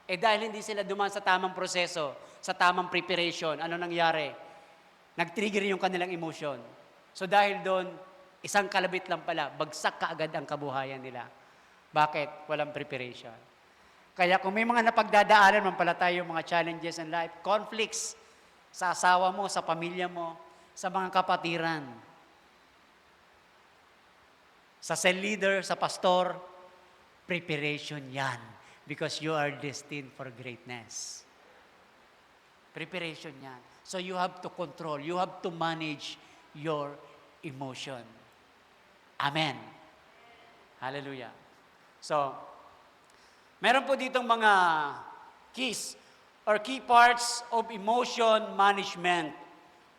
B: Dahil hindi sila dumaan sa tamang proseso, sa tamang preparation, ano nangyari? Nag-trigger yung kanilang emotion. So dahil doon, isang kalabit lang pala, bagsak kaagad ang kabuhayan nila. Bakit? Walang preparation. Kaya kung may mga napagdadaanan man pala tayo, mga challenges in life, conflicts sa asawa mo, sa pamilya mo, sa mga kapatiran, sa cell leader, sa pastor, preparation yan. Because you are destined for greatness. Preparation yan. So you have to control, you have to manage your emotion. Amen. Hallelujah. So, meron po ditong mga keys or key parts of emotion management.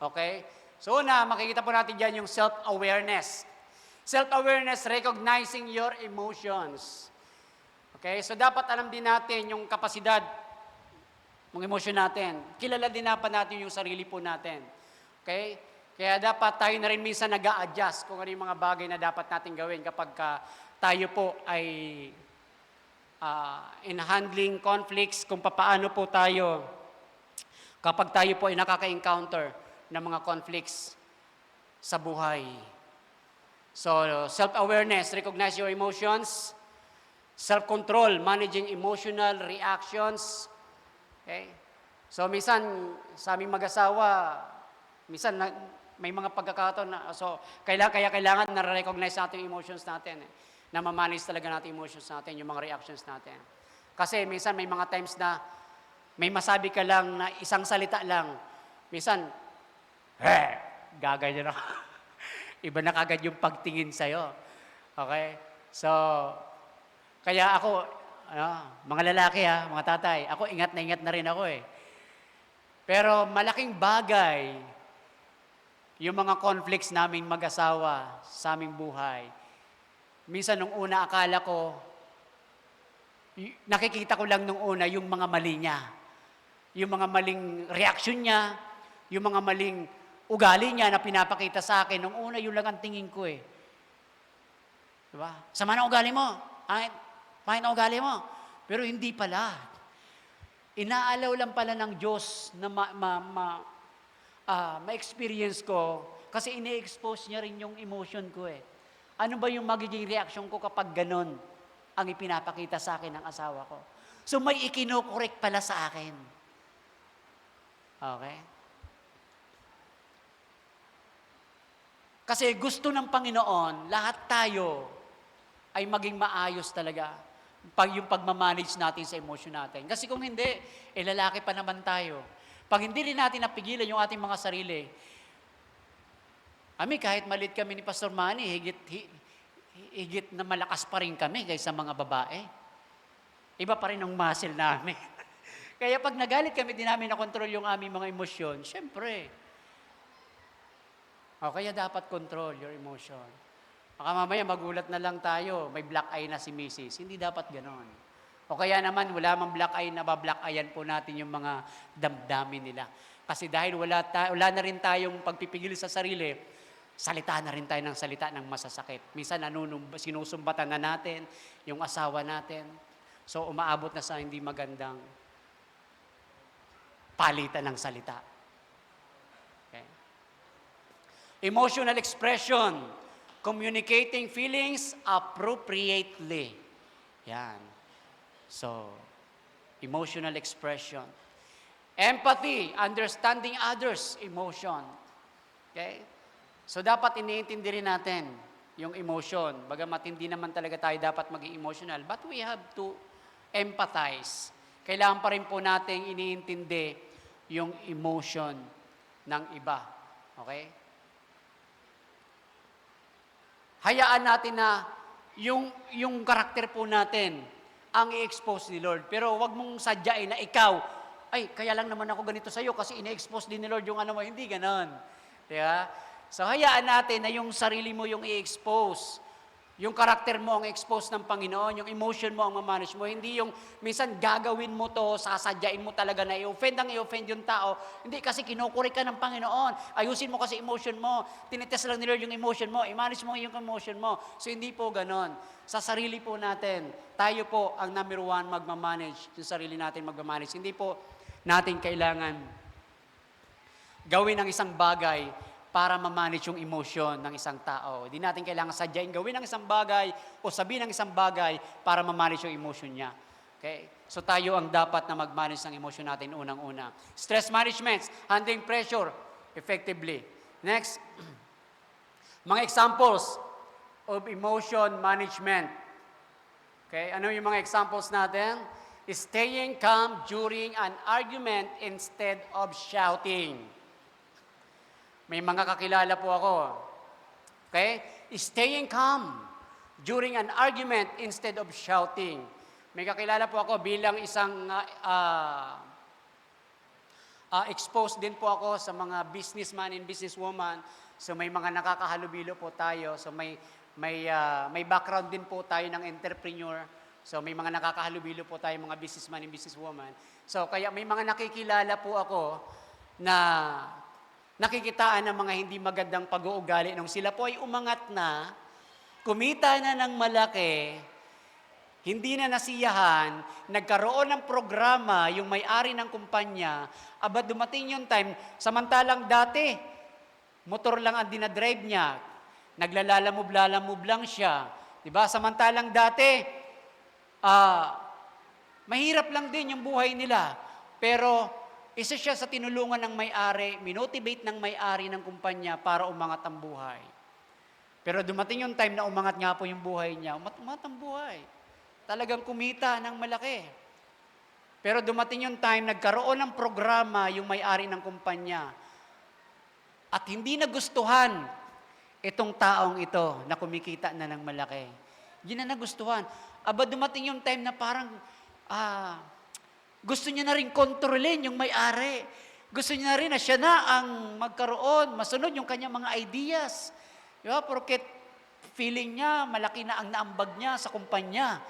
B: Okay? So una, makikita po natin dyan yung self-awareness. Self-awareness, recognizing your emotions. Okay? So dapat alam din natin yung kapasidad ng emosyon natin. Kilala din natin yung sarili po natin. Okay? Kaya dapat tayo na rin minsan nag-a-adjust kung ano yung mga bagay na dapat natin gawin kapag tayo po ay in handling conflicts, kung paano po tayo kapag tayo po ay nakaka-encounter ng mga conflicts sa buhay. So, self-awareness, recognize your emotions. Self-control, managing emotional reactions. Okay? So, minsan, sa aming mag-asawa, minsan may mga pagkakataon na, so, kailangan na-recognize natin yung emotions natin. Na ma-manage talaga natin yung emotions natin, yung mga reactions natin. Kasi minsan may mga times na may masabi ka lang na isang salita lang. Minsan, gagay na iba na kagad yung pagtingin sa'yo. Okay? So, kaya ako, mga lalaki mga tatay, ako ingat na rin ako eh. Pero malaking bagay yung mga conflicts namin mag-asawa sa aming buhay. Minsan nung una akala ko, nakikita ko lang nung una yung mga mali niya. Yung mga maling reaksyon niya, yung mga maling ugali niya na pinapakita sa akin. Nung una, yun lang ang tingin ko eh. Diba? Sama na ugali mo. Pangit na ugali mo. Pero hindi pala. Inaalaw lang pala ng Diyos na ma-experience ko kasi ine-expose niya rin yung emotion ko eh. Ano ba yung magiging reaksyon ko kapag ganun ang ipinapakita sa akin ng asawa ko? So may ikinokorek pala sa akin. Okay? Kasi gusto ng Panginoon, lahat tayo ay maging maayos talaga yung pagmamanage natin sa emosyon natin. Kasi kung hindi, lalaki pa naman tayo. Pag hindi rin natin napigilan yung ating mga sarili, kahit malit kami ni Pastor Manny, higit na malakas pa rin kami kaysa mga babae. Iba pa rin ang muscle namin. Kaya pag nagalit kami, di namin na-control yung aming mga emosyon, syempre. Kaya dapat control your emotion. Baka mamaya magulat na lang tayo, may black eye na si Mrs. Hindi dapat ganon. O kaya naman, wala mang black eye, nabablack eyean po natin yung mga damdamin nila. Kasi dahil wala na rin tayong pagpipigil sa sarili, salita na rin tayo ng salita ng masasakit. Minsan sinusumbatan na natin yung asawa natin. So umaabot na sa hindi magandang palitan ng salita. Okay. Emotional expression, communicating feelings appropriately. Yan. So, emotional expression. Empathy, understanding others' emotion. Okay? So, dapat iniintindi rin natin yung emotion. Bagamat hindi naman talaga tayo dapat maging emotional, but we have to empathize. Kailangan pa rin po natin iniintindi yung emotion ng iba. Okay? Hayaan natin na yung karakter po natin ang i-expose ni Lord. Pero wag mong sadyain na ikaw ay, kaya lang naman ako ganito sa'yo kasi ine-expose din ni Lord yung ano mo. Hindi ganon. Diba? So, hayaan natin na yung sarili mo yung i-expose. Yung karakter mo ang expose ng Panginoon, yung emotion mo ang mamanage mo. Hindi yung minsan gagawin mo to, sasadyain mo talaga na i-offend ang i-offend yung tao. Hindi kasi kinukurik ka ng Panginoon. Ayusin mo kasi emotion mo. Tinitest lang ni Lord yung emotion mo. I-manage mo yung emotion mo. So hindi po ganon. Sa sarili po natin, tayo po ang number one magmamanage. Yung sarili natin magmamanage. Hindi po natin kailangan gawin ang isang bagay para ma-manage yung emosyon ng isang tao. Hindi natin kailangan sadyain gawin ang isang bagay o sabihin ang isang bagay para ma-manage yung emosyon niya. Okay? So tayo ang dapat na mag-manage ng emosyon natin unang-una. Stress management, handling pressure effectively. Next, mga examples of emotion management. Okay? Ano yung mga examples natin? Staying calm during an argument instead of shouting. May mga kakilala po ako. Okay? Staying calm during an argument instead of shouting. May kakilala po ako bilang isang exposed din po ako sa mga businessman and businesswoman. So may mga nakakahalubilo po tayo. So may background din po tayo ng entrepreneur. So may mga nakakahalubilo po tayo mga businessman and businesswoman. So kaya may mga nakikilala po ako na nakikitaan ng mga hindi magandang pag-uugali nung sila po ay umangat na, kumita na ng malaki, hindi na nasiyahan, nagkaroon ng programa yung may-ari ng kumpanya, aba dumating yung time, samantalang dati, motor lang ang dinadrive niya, naglalalamove lang siya, diba? Samantalang dati, mahirap lang din yung buhay nila, pero isa siya sa tinulungan ng may-ari, minotivate ng may-ari ng kumpanya para umangat ang buhay. Pero dumating yung time na umangat nga po yung buhay niya, umangat ang buhay. Talagang kumita ng malaki. Pero dumating yung time, nagkaroon ng programa yung may-ari ng kumpanya. At hindi nagustuhan itong taong ito na kumikita na ng malaki. Hindi na nagustuhan. Aba dumating yung time na parang, gusto niya na rin kontrolin yung may-ari. Gusto niya na rin na siya na ang magkaroon, masunod yung kanyang mga ideas. Diba? Porket feeling niya, malaki na ang naambag niya sa kumpanya.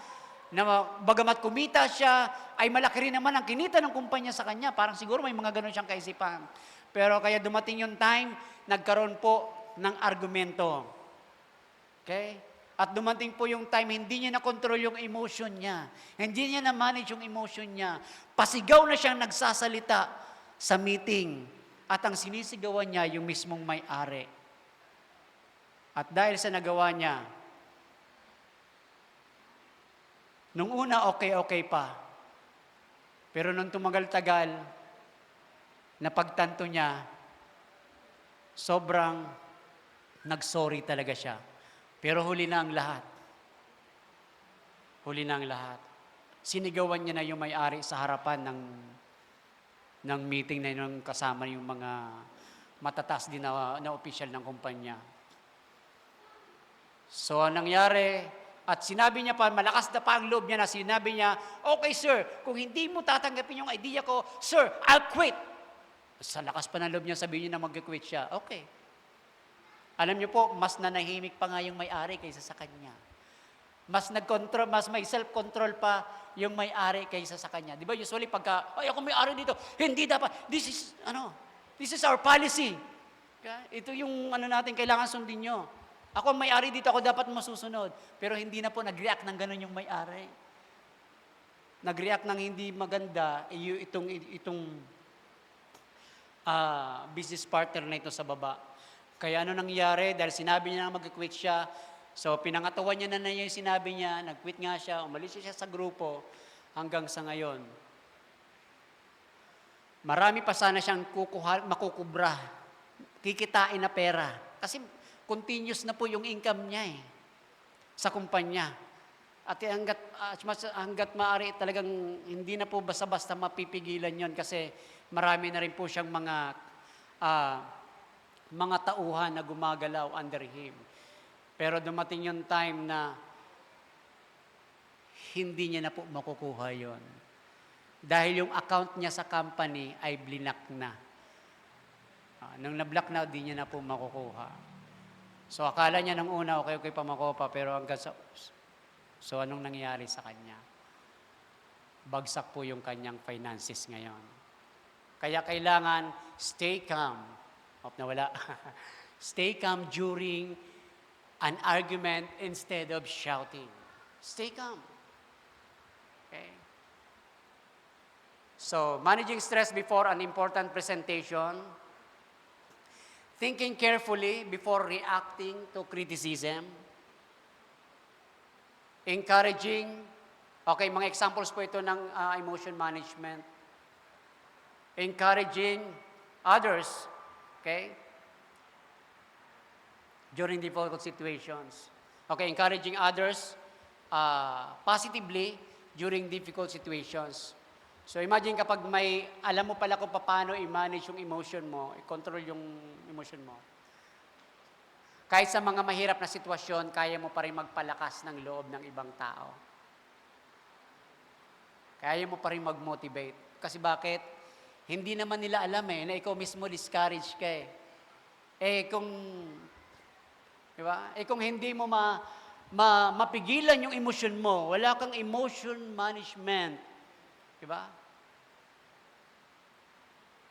B: Na bagamat kumita siya, ay malaki rin naman ang kinita ng kumpanya sa kanya. Parang siguro may mga ganun siyang kaisipan. Pero kaya dumating yung time, nagkaroon po ng argumento. Okay? At dumating po yung time, hindi niya na-control yung emotion niya. Hindi niya na-manage yung emotion niya. Pasigaw na siyang nagsasalita sa meeting. At ang sinisigawan niya, yung mismong may-ari. At dahil sa nagawa niya, nung una, okay pa. Pero nung tumagal-tagal, napagtanto niya, sobrang nag-sorry talaga siya. Pero huli na ang lahat. Huli na ang lahat. Sinigawan niya na yung may-ari sa harapan ng meeting na yung kasama yung mga matataas din na opisyal ng kumpanya. So, anong nangyari? At sinabi niya pa, malakas na pa ang loob niya na sinabi niya, okay sir, kung hindi mo tatanggapin yung idea ko, sir, I'll quit. Sa lakas pa ng loob niya, sabihin niya na mag-quit siya. Okay. Alam niyo po, mas nanahimik pa nga yung may-ari kaysa sa kanya. Mas may self-control pa yung may-ari kaysa sa kanya. Di ba usually pagka, ay ako may-ari dito, hindi dapat, this is our policy. Okay? Ito yung natin, kailangan sundin nyo. Ako may-ari dito, ako dapat masusunod. Pero hindi na po nag-react ng ganun yung may-ari. Nag-react ng hindi maganda, itong business partner na ito sa baba. Kaya ano nangyari? Dahil sinabi niya na mag-quit siya, so pinangatawan niya na yung sinabi niya, nag-quit nga siya, umalis siya sa grupo hanggang sa ngayon. Marami pa sana siyang makukubra, kikitain na pera. Kasi continuous na po yung income niya sa kumpanya. At hanggat maaari talagang hindi na po basta-basta mapipigilan yon kasi marami na rin po siyang mga tauhan na gumagalaw under him. Pero dumating yung time na hindi niya na po makukuha yon. dahil yung account niya sa company ay blinak na. Nung na-block na, di niya na po makukuha. So akala niya nung una, okay pa makuha, pero hanggang sa, so anong nangyayari sa kanya? Bagsak po yung kanyang finances ngayon. Kaya kailangan stay calm. Nawala. Stay calm during an argument instead of shouting. Stay calm. Okay? So, managing stress before an important presentation, thinking carefully before reacting to criticism, encouraging, okay, mga examples po ito ng emotion management, encouraging others, okay, during difficult situations. Okay, encouraging others positively during difficult situations. So imagine kapag alam mo pala kung paano i-manage yung emotion mo, i-control yung emotion mo. Kahit sa mga mahirap na sitwasyon, kaya mo pa rin magpalakas ng loob ng ibang tao. Kaya mo pa rin mag-motivate. Kasi bakit? Hindi naman nila alam na ikaw mismo discourage ka kung hindi mo mapigilan yung emotion mo, wala kang emotion management. Diba?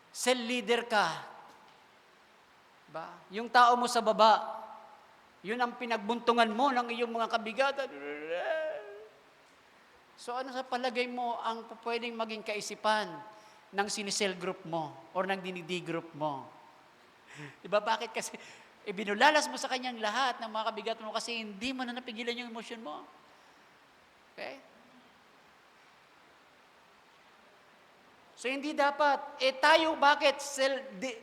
B: Cell leader ka. Diba? Yung tao mo sa baba, yun ang pinagbuntungan mo ng iyong mga kabigatan. So ano sa palagay mo ang pwedeng maging kaisipan ng sinisel group mo or ng dinidi group mo? Diba? Bakit? Kasi ibinulalas mo sa kanyang lahat ng mga kabigatan mo kasi hindi mo na napigilan yung emosyon mo. Okay? So hindi dapat. Tayo, bakit?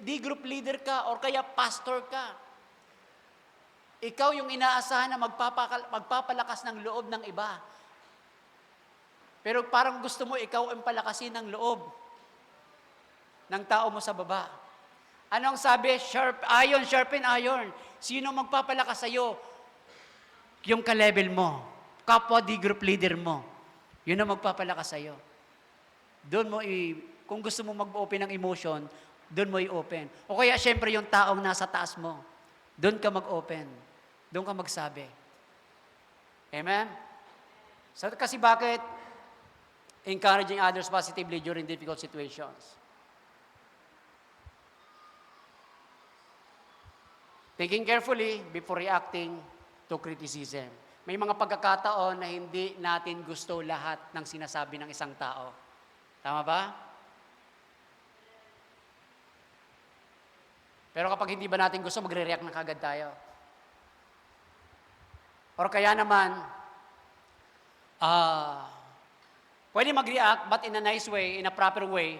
B: D-group leader ka or kaya pastor ka. Ikaw yung inaasahan na magpapalakas ng loob ng iba. Pero parang gusto mo ikaw ang palakasin ng loob ng tao mo sa baba. Anong sabi? Iron sharpen iron. Sino magpapalakas sa'yo? Yung ka-level mo. Kapwa D-group leader mo. Yun ang magpapalakas sa'yo. Doon mo kung gusto mo mag-open ng emotion, doon mo i-open. O kaya, syempre, yung taong nasa taas mo, doon ka mag-open. Doon ka magsabi. Amen? So, kasi bakit? Encouraging others positively during difficult situations. Thinking carefully before reacting to criticism. May mga pagkakataon na hindi natin gusto lahat ng sinasabi ng isang tao. Tama ba? Pero kapag hindi ba natin gusto, magre-react na kagad tayo. Or kaya naman, pwede mag-react, but in a nice way, in a proper way,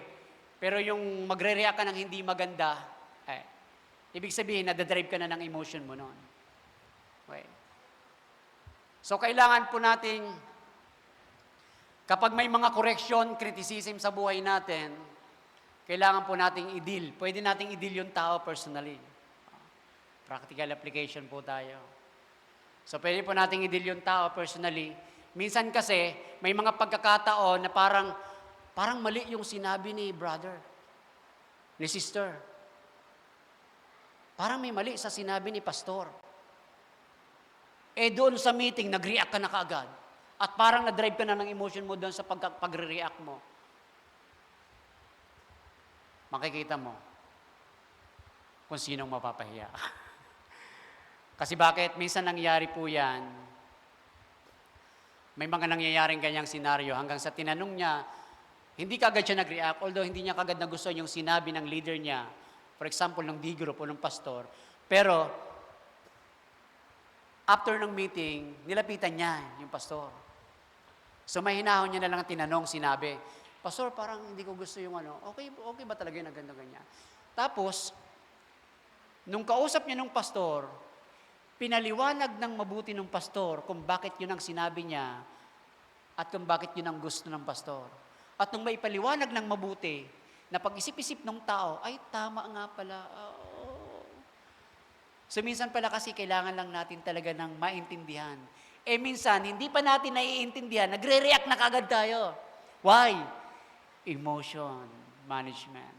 B: pero yung magre-react ka ng hindi maganda, ibig sabihin, nadadrive ka na ng emotion mo noon. Okay. So, kailangan po nating, kapag may mga correction, criticism sa buhay natin, kailangan po nating i-deal. Pwede nating i-deal yung tao personally. Practical application po tayo. So, pwede po nating i-deal yung tao personally. Minsan kasi, may mga pagkakataon na parang mali yung sinabi ni brother, ni sister. Parang may mali sa sinabi ni pastor. Doon sa meeting, nag-react ka na kaagad. At parang na-drive ka na ng emotion mo doon sa pag-react mo. Makikita mo kung sinong mapapahiya. Kasi bakit? Minsan nangyari po yan. May mga nangyayaring ganyang senaryo hanggang sa tinanong niya, hindi kagad siya nag-react, although hindi niya kagad nagustuhan yung sinabi ng leader niya, for example, ng D-group o ng pastor. Pero, after ng meeting, nilapitan niya yung pastor. So, may hinahon niya na lang tinanong, sinabi, Pastor, parang hindi ko gusto yung okay ba talaga yung ganyan? Tapos, nung kausap niya nung pastor, pinaliwanag ng mabuti ng pastor kung bakit yun ang sinabi niya at kung bakit yun ang gusto ng pastor. At nung may paliwanag ng mabuti, na pag-isip-isip ng tao, ay tama nga pala. So minsan pala kasi kailangan lang natin talaga ng maintindihan. Minsan, hindi pa natin naiintindihan, nagre-react na kagad tayo. Why? emotion management.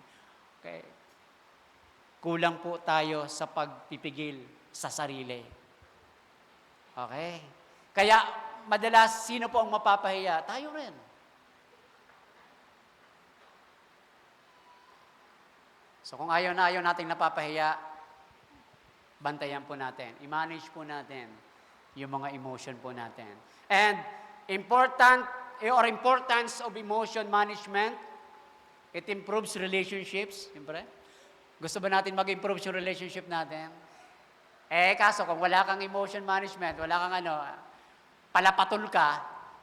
B: Okay? Kulang po tayo sa pagpipigil sa sarili. Okay? Kaya madalas, sino po ang mapapahiya? Tayo rin. So kung ayaw na ayaw nating napapahiya, bantayan po natin. I-manage po natin yung mga emotion po natin. And importance of emotion management, it improves relationships. Siyempre, gusto ba natin mag-improve yung relationship natin? Kaso kung wala kang emotion management, wala kang palapatol ka,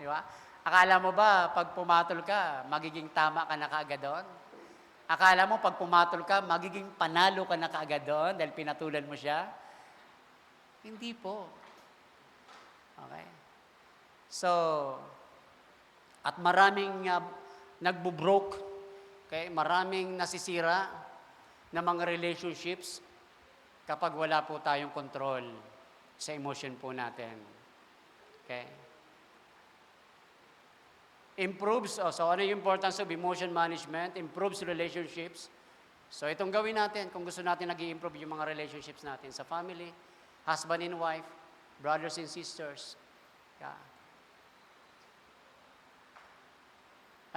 B: di ba? Akala mo ba, pag pumatol ka, magiging tama ka na kaagad doon? Akala mo, pag pumatol ka, magiging panalo ka na kaagad doon dahil pinatulan mo siya? Hindi po. Okay? So, at maraming nagbo-broke, okay? Maraming nasisira na mga relationships kapag wala po tayong control sa emotion po natin. Okay? Improves, so ano yung importance of emotion management? Improves relationships. So itong gawin natin kung gusto natin nag-i-improve yung mga relationships natin sa family, husband and wife, brothers and sisters. Yeah.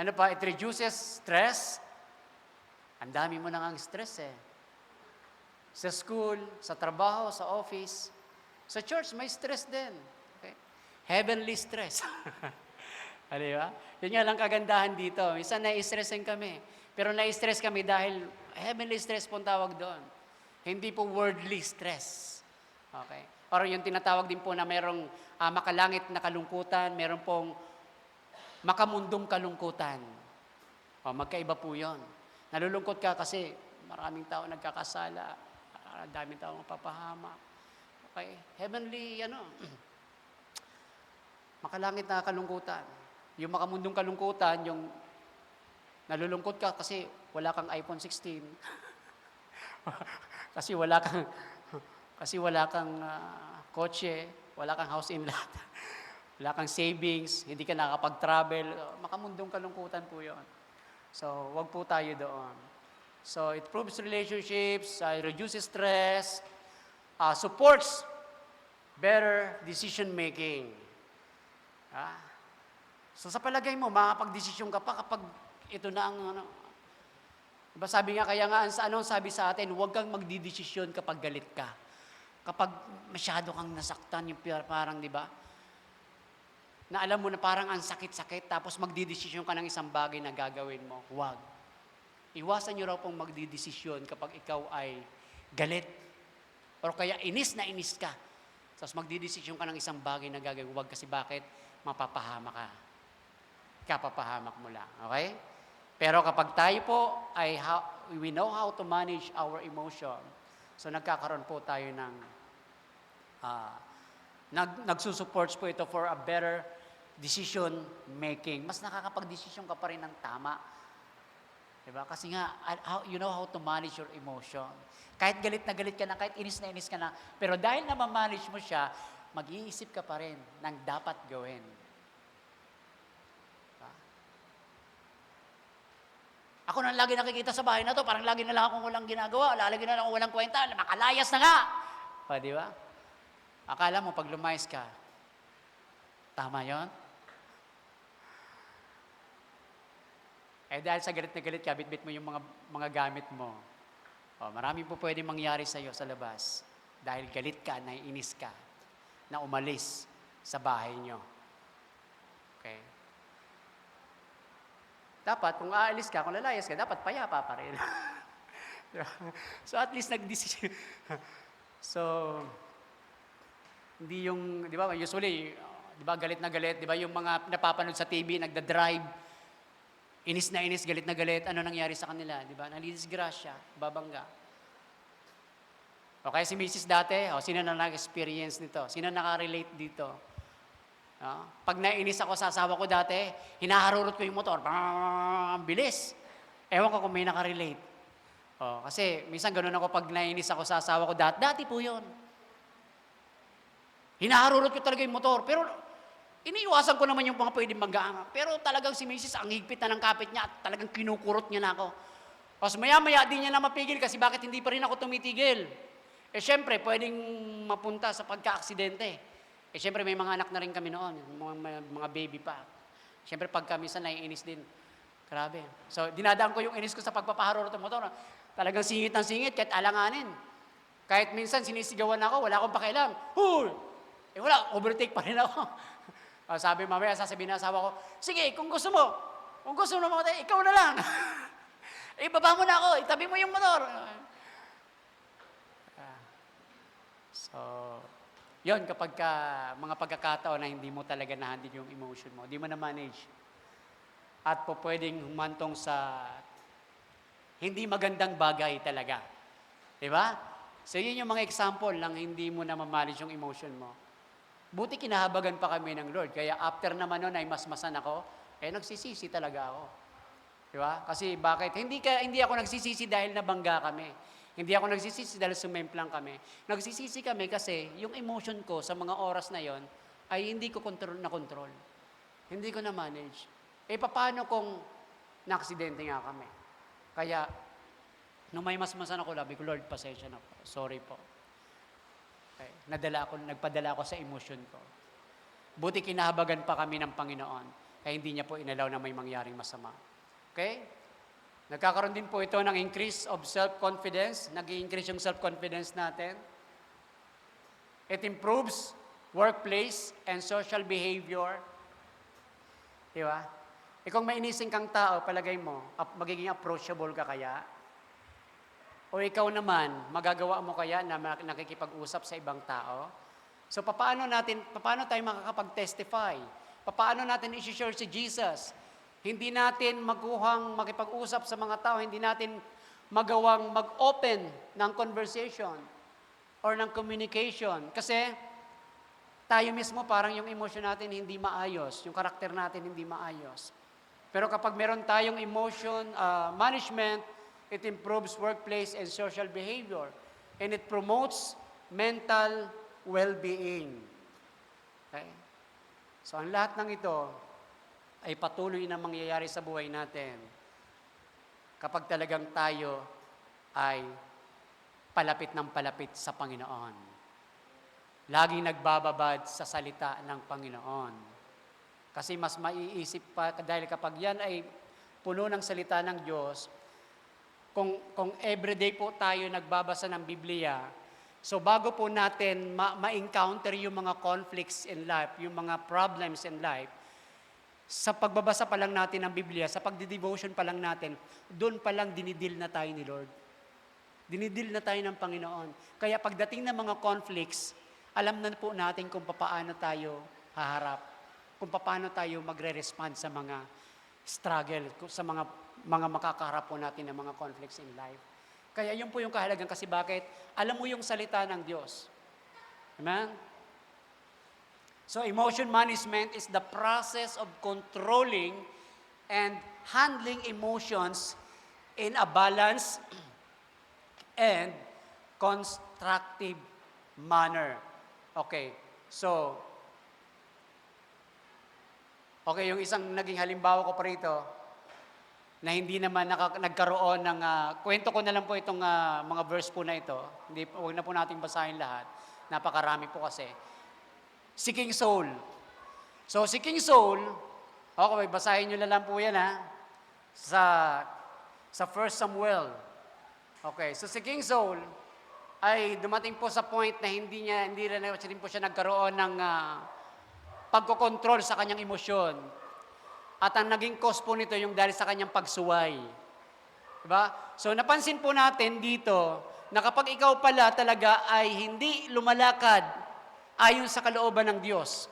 B: Ano pa? It reduces stress. Ang dami mo nang ang stress Sa school, sa trabaho, sa office. Sa church, may stress din. Okay? Heavenly stress. Di ba? Yun nga lang kagandahan dito. Minsan na-stressin kami. Pero na-stress kami dahil heavenly stress po ang tawag doon. Hindi po worldly stress. Okay? Or yung tinatawag din po na merong makalangit na kalungkutan, meron pong makamundong kalungkutan. Magkaiba po yun. Nalulungkot ka kasi maraming tao nagkakasala, daming tao mapapahama. Okay? Heavenly, makalangit na kalungkutan. Yung makamundong kalungkutan, yung nalulungkot ka kasi wala kang iPhone 16. kasi wala kang kotse, wala kang house in lot. Wala kang savings, hindi ka nakakapag-travel. Makamundong kalungkutan po 'yon. So, wag po tayo doon. So, it improves relationships, reduces stress, supports better decision making. So sa palagay mo, makakapag-desisyon ka pa kapag ito na ang Diba sabi nga, kaya nga, sabi sa atin, huwag kang magdidesisyon kapag galit ka. Kapag masyado kang nasaktan, yung parang, di ba? Na alam mo na parang ang sakit-sakit, tapos magdidesisyon ka ng isang bagay na gagawin mo. Huwag. Iwasan nyo raw pong magdidesisyon kapag ikaw ay galit. O kaya inis na inis ka. Tapos magdidesisyon ka ng isang bagay na gagawin. Huwag kasi bakit? Mapapahama ka. Kapapahamak mo lang. Okay? Pero kapag tayo po ay we know how to manage our emotion. So nagkakaroon po tayo ng nagsusupports po ito for a better decision making. Mas nakakapag-desisyon ka pa rin ng tama. Diba? Kasi nga, you know how to manage your emotion. Kahit galit na galit ka na, kahit inis ka na, pero dahil na ma-manage mo siya, mag-iisip ka pa rin ng dapat gawin. Ako nang lagi nakikita sa bahay na to, parang lagi na lang akong walang ginagawa, lagi na lang akong walang kwenta, makalayas na nga. Di ba? Akala mo, pag lumayas ka, tama yon? Dahil sa galit na galit ka, bitbit mo yung mga gamit mo. Marami po pwedeng mangyari sa iyo sa labas. Dahil galit ka, naiinis ka, na umalis sa bahay nyo. Okay? Dapat, kung aalis ka, kung lalayas ka, dapat payapa pa rin. So, at least nag-decision. So, hindi yung, di ba, usually, di ba, galit na galit, di ba, yung mga napapanood sa TV, nagda-drive, inis na inis, galit na galit, ano nangyari sa kanila, di ba? Nalidisgrasya, babangga. O kaya si Mrs. dati, sino na nag-experience nito? Sino nakarelate dito? Pag nainis ako sa asawa ko dati, hinaharurot ko yung motor, ang bilis. Ewan ko kung may nakarelate. Kasi minsan ganun ako pag nainis ako sa asawa ko dati po yun. Hinaharurot ko talaga yung motor, pero Iniiwasan ko naman yung mga pwedeng mag-aama. Pero talagang si Mrs. ang higpit na ng kapit niya at talagang kinukurot niya na ako. Tapos maya-maya di niya na mapigil kasi bakit hindi pa rin ako tumitigil. Eh syempre, pwedeng mapunta sa pagka-aksidente. Eh syempre, may mga anak na rin kami noon, mga baby pa. Syempre, pagka minsan naiinis din. Grabe. So, dinadaan ko yung inis ko sa pagpapaharurot ng motor. Talagang singit ng singit kahit alanganin. Kahit minsan sinisigawan ako, wala akong pakialam. Hoy! Eh wala, overtake pa rin ako. Sabi mamaya, sasabihin ng asawa ko, sige, kung gusto mo mamatay, ikaw na lang. Ibaba mo na ako, itabi mo yung motor. So, yon kapag mga pagkakataon na hindi mo talaga na-handle yung emotion mo, hindi mo na-manage. At po pwedeng humantong sa hindi magandang bagay talaga. Diba? So, yun yung mga example ng hindi mo na ma-manage yung emotion mo. Buti kinahabagan pa kami ng Lord. Kaya after naman nun ay masmasan ako, nagsisisi talaga ako. Di ba? Kasi bakit? Hindi ako nagsisisi dahil nabangga kami. Hindi ako nagsisisi dahil sumemplang kami. Nagsisisi kami kasi yung emotion ko sa mga oras na yon ay hindi ko na-control. Hindi ko na-manage. Paano kung na-aksidente nga kami? Kaya, nung may masmasan ako, labi ko, Lord, pasensya na po. Sorry po. Okay. Nagpadala ako sa emosyon ko. Buti kinahabagan pa kami ng Panginoon, kaya hindi niya po inalaw na may mangyaring masama. Okay? Nagkakaroon din po ito ng increase of self-confidence. Nag-i-increase yung self-confidence natin. It improves workplace and social behavior. Di ba? Kung may inising kang tao, palagay mo, magiging approachable ka kaya? O ikaw naman, magagawa mo kaya na nakikipag-usap sa ibang tao? So, paano tayo makakapag-testify? Paano natin i-share si Jesus? Hindi natin makipag-usap sa mga tao, hindi natin magawang mag-open ng conversation or ng communication. Kasi, tayo mismo parang yung emotion natin hindi maayos, yung karakter natin hindi maayos. Pero kapag meron tayong emotion management, it improves workplace and social behavior. And it promotes mental well-being. Okay? So, ang lahat ng ito ay patuloy na mangyayari sa buhay natin kapag talagang tayo ay palapit ng palapit sa Panginoon. Laging nagbababad sa salita ng Panginoon. Kasi mas maiisip pa, dahil kapag yan ay puno ng salita ng Diyos, kung everyday po tayo nagbabasa ng Biblia, so bago po natin ma-encounter yung mga conflicts in life, yung mga problems in life, sa pagbabasa pa lang natin ng Biblia, sa pagdi-devotion pa lang natin, doon pa lang dinidil na tayo ni Lord. Dinidil na tayo ng Panginoon. Kaya pagdating ng mga conflicts, alam na po natin kung paano tayo haharap, kung paano tayo magre-respond sa mga struggle, sa mga makakaharap po natin ng mga conflicts in life. Kaya yun po yung kahalagan kasi bakit? Alam mo yung salita ng Diyos. Amen? So emotion management is the process of controlling and handling emotions in a balanced and constructive manner. Okay, so, yung isang naging halimbawa ko pa rito, na hindi naman nagkaroon ng, kwento ko na lang po itong mga verse po na ito, huwag na po natin basahin lahat, napakarami po kasi. Si King Saul. So, si King Saul, okay, basahin nyo na lang po yan sa 1 Samuel. Okay, so si King Saul, ay dumating po sa point na hindi rin po siya nagkaroon ng pagkokontrol sa kanyang emosyon. At ang naging cause po nito yung dahil sa kanyang pagsuway. Diba? So napansin po natin dito na kapag ikaw pala talaga ay hindi lumalakad ayon sa kalooban ng Diyos.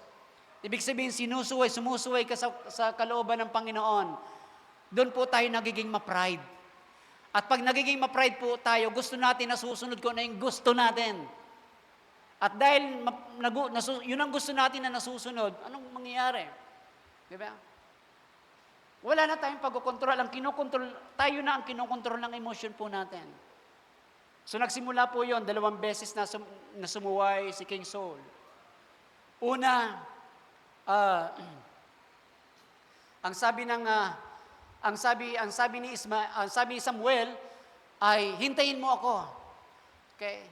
B: Ibig sabihin, sumusuway ka sa kalooban ng Panginoon. Doon po tayo nagiging ma-pride. At pag nagiging ma-pride po tayo, gusto natin na susunod ko na yung gusto natin. At dahil yun ang gusto natin na nasusunod, anong mangyayari? Di ba? Wala na tayong pagkokontrol. Tayo na ang kinokontrol ng emotion po natin. So nagsimula po yon 2 beses na sumuway si King Saul. Una, Ah, ang sabi ng ang sabi ni Samuel ay hintayin mo ako. Okay?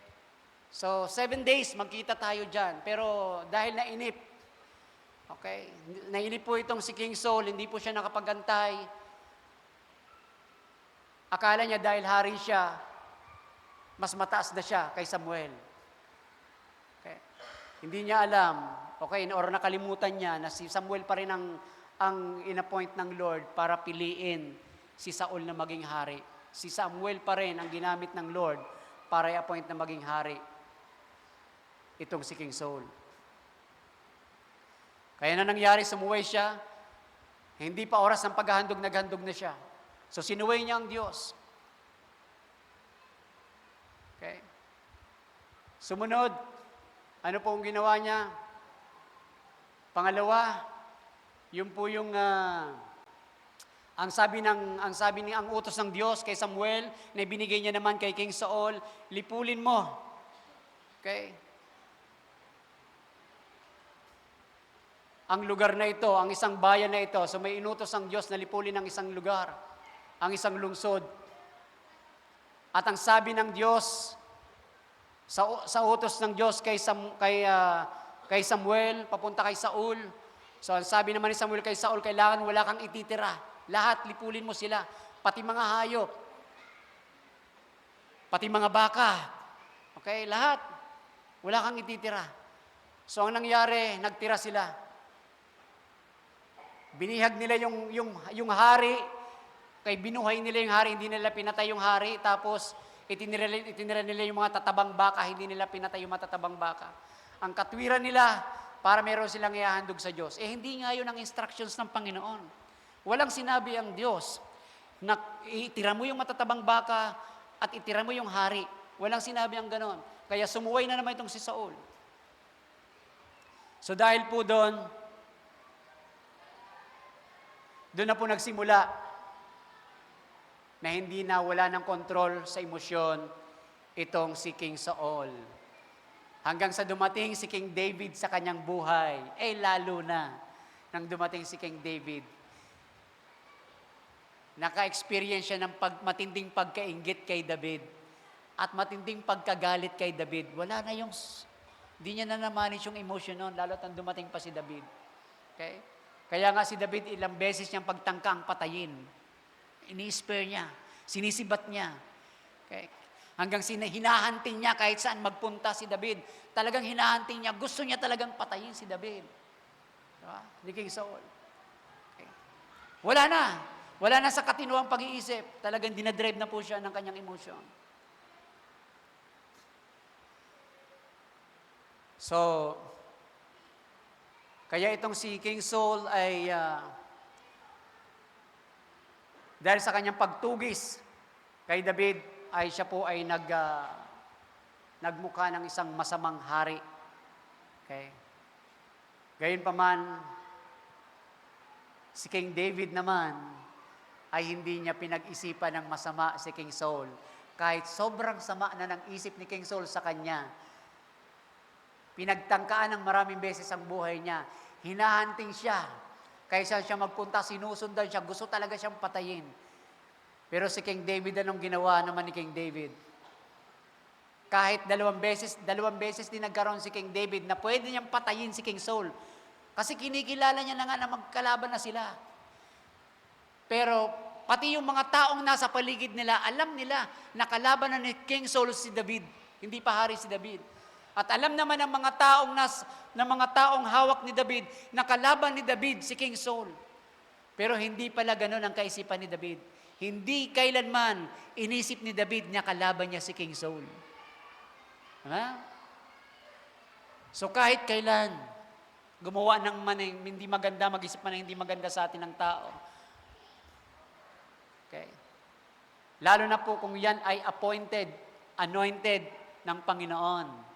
B: So 7 days magkita tayo diyan. Pero dahil nainip, okay? Nainip po itong si King Saul, hindi po siya nakapagantay. Akala niya dahil hari siya, mas mataas na siya kay Samuel. Okay? Hindi niya alam, okay, or nakalimutan niya na si Samuel pa rin ang inappoint ng Lord para piliin si Saul na maging hari. Si Samuel pa rin ang ginamit ng Lord para i-appoint na maging hari. Itong si King Saul. Kaya na nangyari, sumuway siya, hindi pa oras ng paghahandog, naghandog na siya. So sinuway niya ang Diyos. Okay? Sumunod, ano po ang ginawa niya? Pangalawa, yun po yung ang utos ng Diyos kay Samuel na binigay niya naman kay King Saul, lipulin mo. Okay? Ang lugar na ito, ang isang bayan na ito, so may inutos ang Diyos na lipulin ang isang lugar, ang isang lungsod. At ang sabi ng Diyos, sa utos ng Diyos kay Samuel, papunta kay Saul, so ang sabi naman ni Samuel kay Saul, kailangan wala kang ititira. Lahat, lipulin mo sila. Pati mga hayop. Pati mga baka. Okay, lahat. Wala kang ititira. So ang nangyari, nagtira sila. Binihag nila yung hari, kay binuhay nila yung hari, hindi nila pinatay yung hari, tapos itinira nila yung mga tatabang baka, hindi nila pinatay yung matatabang baka. Ang katwiran nila, para meron silang ihahandog sa Diyos. Hindi nga yun ang instructions ng Panginoon. Walang sinabi ang Diyos na itira mo yung matatabang baka at itira mo yung hari. Walang sinabi ang ganon. Kaya sumuway na naman itong si Saul. So dahil po doon na po nagsimula na hindi na wala ng kontrol sa emosyon itong si King Saul. Hanggang sa dumating si King David sa kanyang buhay, lalo na nang dumating si King David, naka-experience siya ng matinding pagkainggit kay David at matinding pagkagalit kay David. Wala na hindi niya na na-manage yung emotion noon, lalo't ang dumating pa si David. Okay? Kaya nga si David, ilang beses niyang pagtangkang patayin. Ini-spare niya, sinisibat niya. Okay? Hanggang hinahanting niya kahit saan magpunta si David. Talagang hinahanting niya, gusto niya talagang patayin si David. Diba? Ni King Saul. Okay? Wala na sa katinuang pag-iisip. Talagang dinadrive na po siya ng kanyang emosyon. So, kaya itong si King Saul ay dahil sa kanyang pagtugis kay David, ay siya po ay nagmukha ng isang masamang hari. Okay? Gayunpaman, si King David naman ay hindi niya pinag-isipan ng masama si King Saul. Kahit sobrang sama na ng isip ni King Saul sa kanya, pinagtangkaan ng maraming beses ang buhay niya. Hinahanting siya. Kaysa siya magpunta, sinusundan siya. Gusto talaga siyang patayin. Pero si King David, anong ginawa naman ni King David? Kahit dalawang beses din nagkaroon si King David na pwede niyang patayin si King Saul. Kasi kinikilala niya na nga na magkalaban na sila. Pero pati yung mga taong nasa paligid nila, alam nila na kalaban na ni King Saul si David. Hindi pa hari si David. At alam naman ng mga taong hawak ni David na kalaban ni David si King Saul. Pero hindi pala ganun ang kaisipan ni David. Hindi kailanman inisip ni David na kalaban niya si King Saul. Ha? So kahit kailan gumawa ng hindi maganda, mag-isip man ng hindi maganda sa atin ng tao. Okay? Lalo na po kung yan ay anointed ng Panginoon,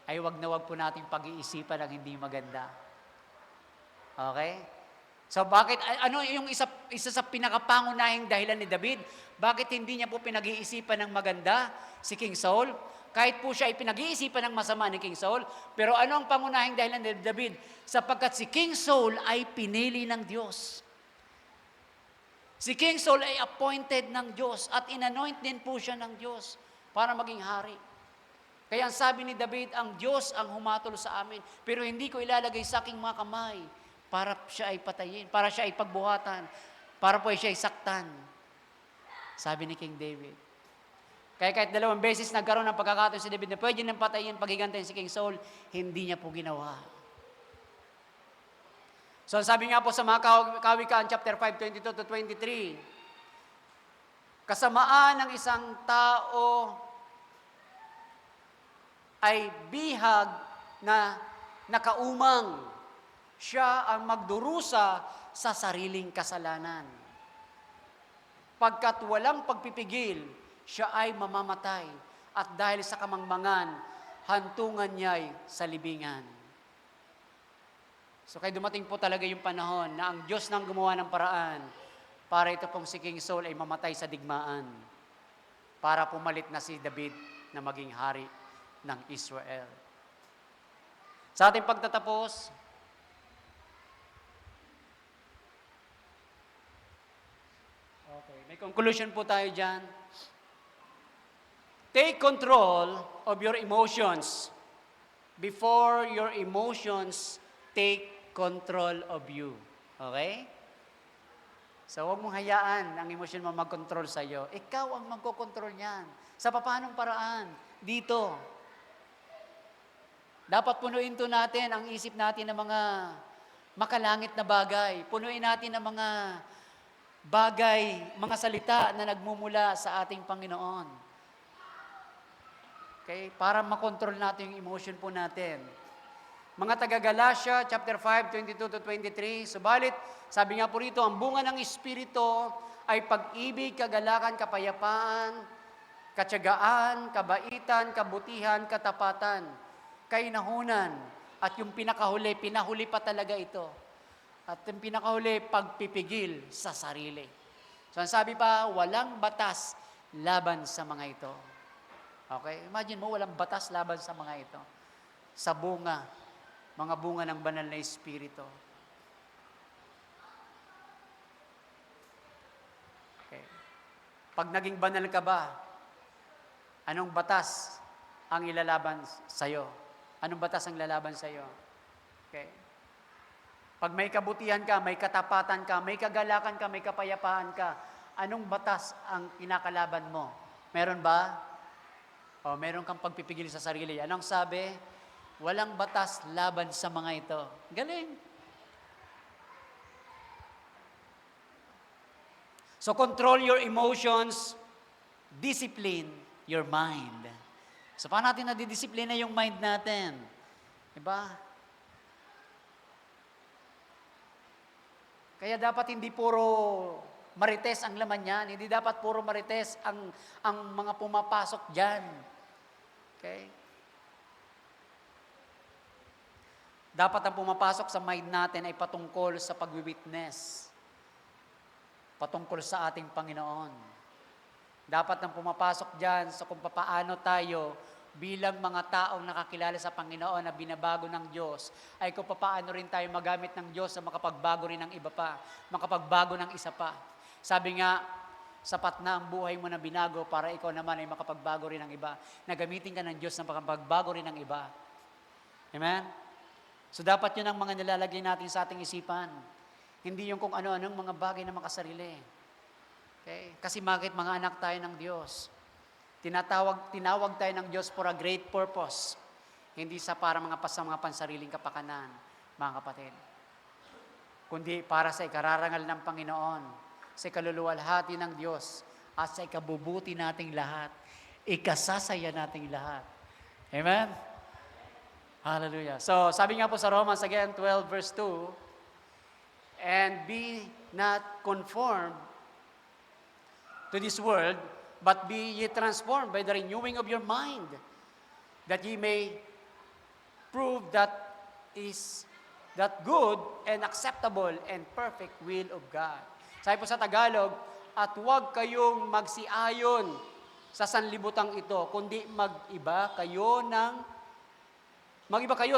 B: ay wag na wag po nating pag-iisipan ang hindi maganda. Okay? So bakit, ano yung isa sa pinakapangunahing dahilan ni David? Bakit hindi niya po pinag-iisipan ng maganda si King Saul? kahit po siya ay pinag-iisipan ng masama ni King Saul, pero ano ang pangunahing dahilan ni David? Sapagkat si King Saul ay pinili ng Diyos. Si King Saul ay appointed ng Diyos at inanoint din po siya ng Diyos para maging hari. Kaya ang sabi ni David, ang Diyos ang humatol sa amin, pero hindi ko ilalagay sa aking mga kamay para siya ay patayin, para siya ay pagbuhatan, para po siya ay saktan. Sabi ni King David. Kaya kahit 2 beses nagkaroon ng pagkakataon si David na pwede nang patayin, pagigantayin si King Saul, hindi niya po ginawa. So sabi nga po sa mga Kawikaan chapter 5, 22 to 23, kasamaan ng isang tao ay bihag na nakaumang. Siya ang magdurusa sa sariling kasalanan. Pagkat walang pagpipigil, siya ay mamamatay. At dahil sa kamangmangan, hantungan niya'y sa libingan. So kaya dumating po talaga yung panahon na ang Diyos nang gumawa ng paraan para ito pong si King Saul ay mamatay sa digmaan para pumalit na si David na maging hari ng Israel. Sa ating pagtatapos, okay, may conclusion po tayo dyan. Take control of your emotions before your emotions take control of you. Okay? So, huwag mong hayaan ang emosyon mo mag-control sa iyo. Ikaw ang magkocontrol niyan. Sa paanong paraan? Dito. Dapat punuin to natin ang isip natin ng mga makalangit na bagay. Punuin natin ng mga bagay, mga salita na nagmumula sa ating Panginoon. Okay? Para makontrol natin yung emotion po natin. Mga taga-Galatia, chapter 5, 22 to 23, subalit, sabi nga po rito, ang bunga ng Espiritu ay pag-ibig, kagalakan, kapayapaan, katyagaan, kabaitan, kabutihan, katapatan, kainahunan, at yung pinakahuli, pinahuli pa talaga ito. At yung pinakahuli, pagpipigil sa sarili. So, ang sabi pa, walang batas laban sa mga ito. Okay? Imagine mo, walang batas laban sa mga ito. Sa bunga, mga bunga ng banal na Espiritu. Okay. Pag naging banal ka ba, anong batas ang ilalaban sa'yo? Anong batas ang ilalaban sa'yo? Okay. Pag may kabutihan ka, may katapatan ka, may kagalakan ka, may kapayapaan ka, anong batas ang kinakalaban mo? Meron ba? O meron kang pagpipigil sa sarili. Anong sabi? Walang batas laban sa mga ito. Galing. So control your emotions, discipline your mind. So paano natin nadidisiplina yung mind natin? Diba? Kaya dapat hindi puro marites ang laman yan. Hindi dapat puro marites ang mga pumapasok dyan. Okay? Dapat ang pumapasok sa mind natin ay patungkol sa pag-witness. Patungkol sa ating Panginoon. Dapat ang pumapasok dyan sa kung paano tayo bilang mga taong nakakilala sa Panginoon na binabago ng Diyos, ay kung paano rin tayo magamit ng Diyos na makapagbago rin ng iba pa, makapagbago ng isa pa. Sabi nga, sapat na ang buhay mo na binago para ikaw naman ay makapagbago rin ng iba. Nagamitin ka ng Diyos na makapagbago rin ng iba. Amen? So dapat yun ang mga nilalagay natin sa ating isipan. Hindi yung kung ano-anong mga bagay na makasarili. Okay? Kasi bakit mga anak tayo ng Diyos? Tinawag tayo ng Diyos for a great purpose. Hindi sa para mga pansariling kapakanan, mga kapatid. Kundi para sa ikararangal ng Panginoon, sa ikaluluwalhati ng Diyos, at sa ikabubuti nating lahat, ikasasaya nating lahat. Amen? Hallelujah. So, sabi nga po sa Romans again, 12 verse 2, and be not conformed to this world, but be ye transformed by the renewing of your mind, that ye may prove that is that good and acceptable and perfect will of God. Sabi po sa Tagalog, at huwag kayong magsiayon sa sanlibutan ito, kundi mag-iba kayo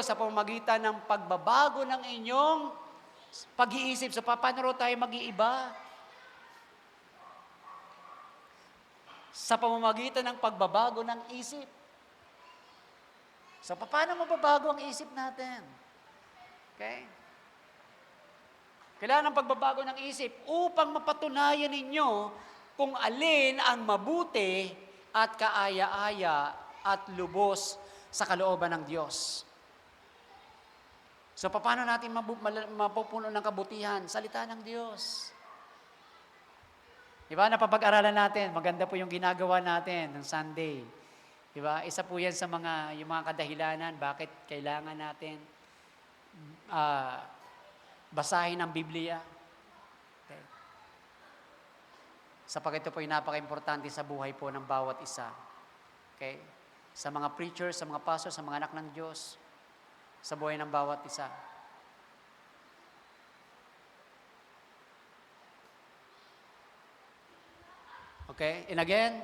B: sa pamamagitan ng pagbabago ng inyong pag-iisip. So, paano tayo mag-iiba? Sa pamamagitan ng pagbabago ng isip. So, paano mababago ang isip natin? Okay? Kailangan ng pagbabago ng isip upang mapatunayan ninyo kung alin ang mabuti at kaaya-aya at lubos sa kalooban ng Diyos. So, paano natin mapupuno ng kabutihan? Salita ng Diyos. Diba? Napapag-aralan natin. Maganda po yung ginagawa natin ng Sunday. Diba? Isa po yan sa yung mga kadahilanan bakit kailangan natin basahin ang Biblia. Okay. Sapagkat ito po yung napaka-importante sa buhay po ng bawat isa. Okay? Sa mga preachers, sa mga pastors, sa mga anak ng Diyos, sa buhay ng bawat isa. Okay? And again,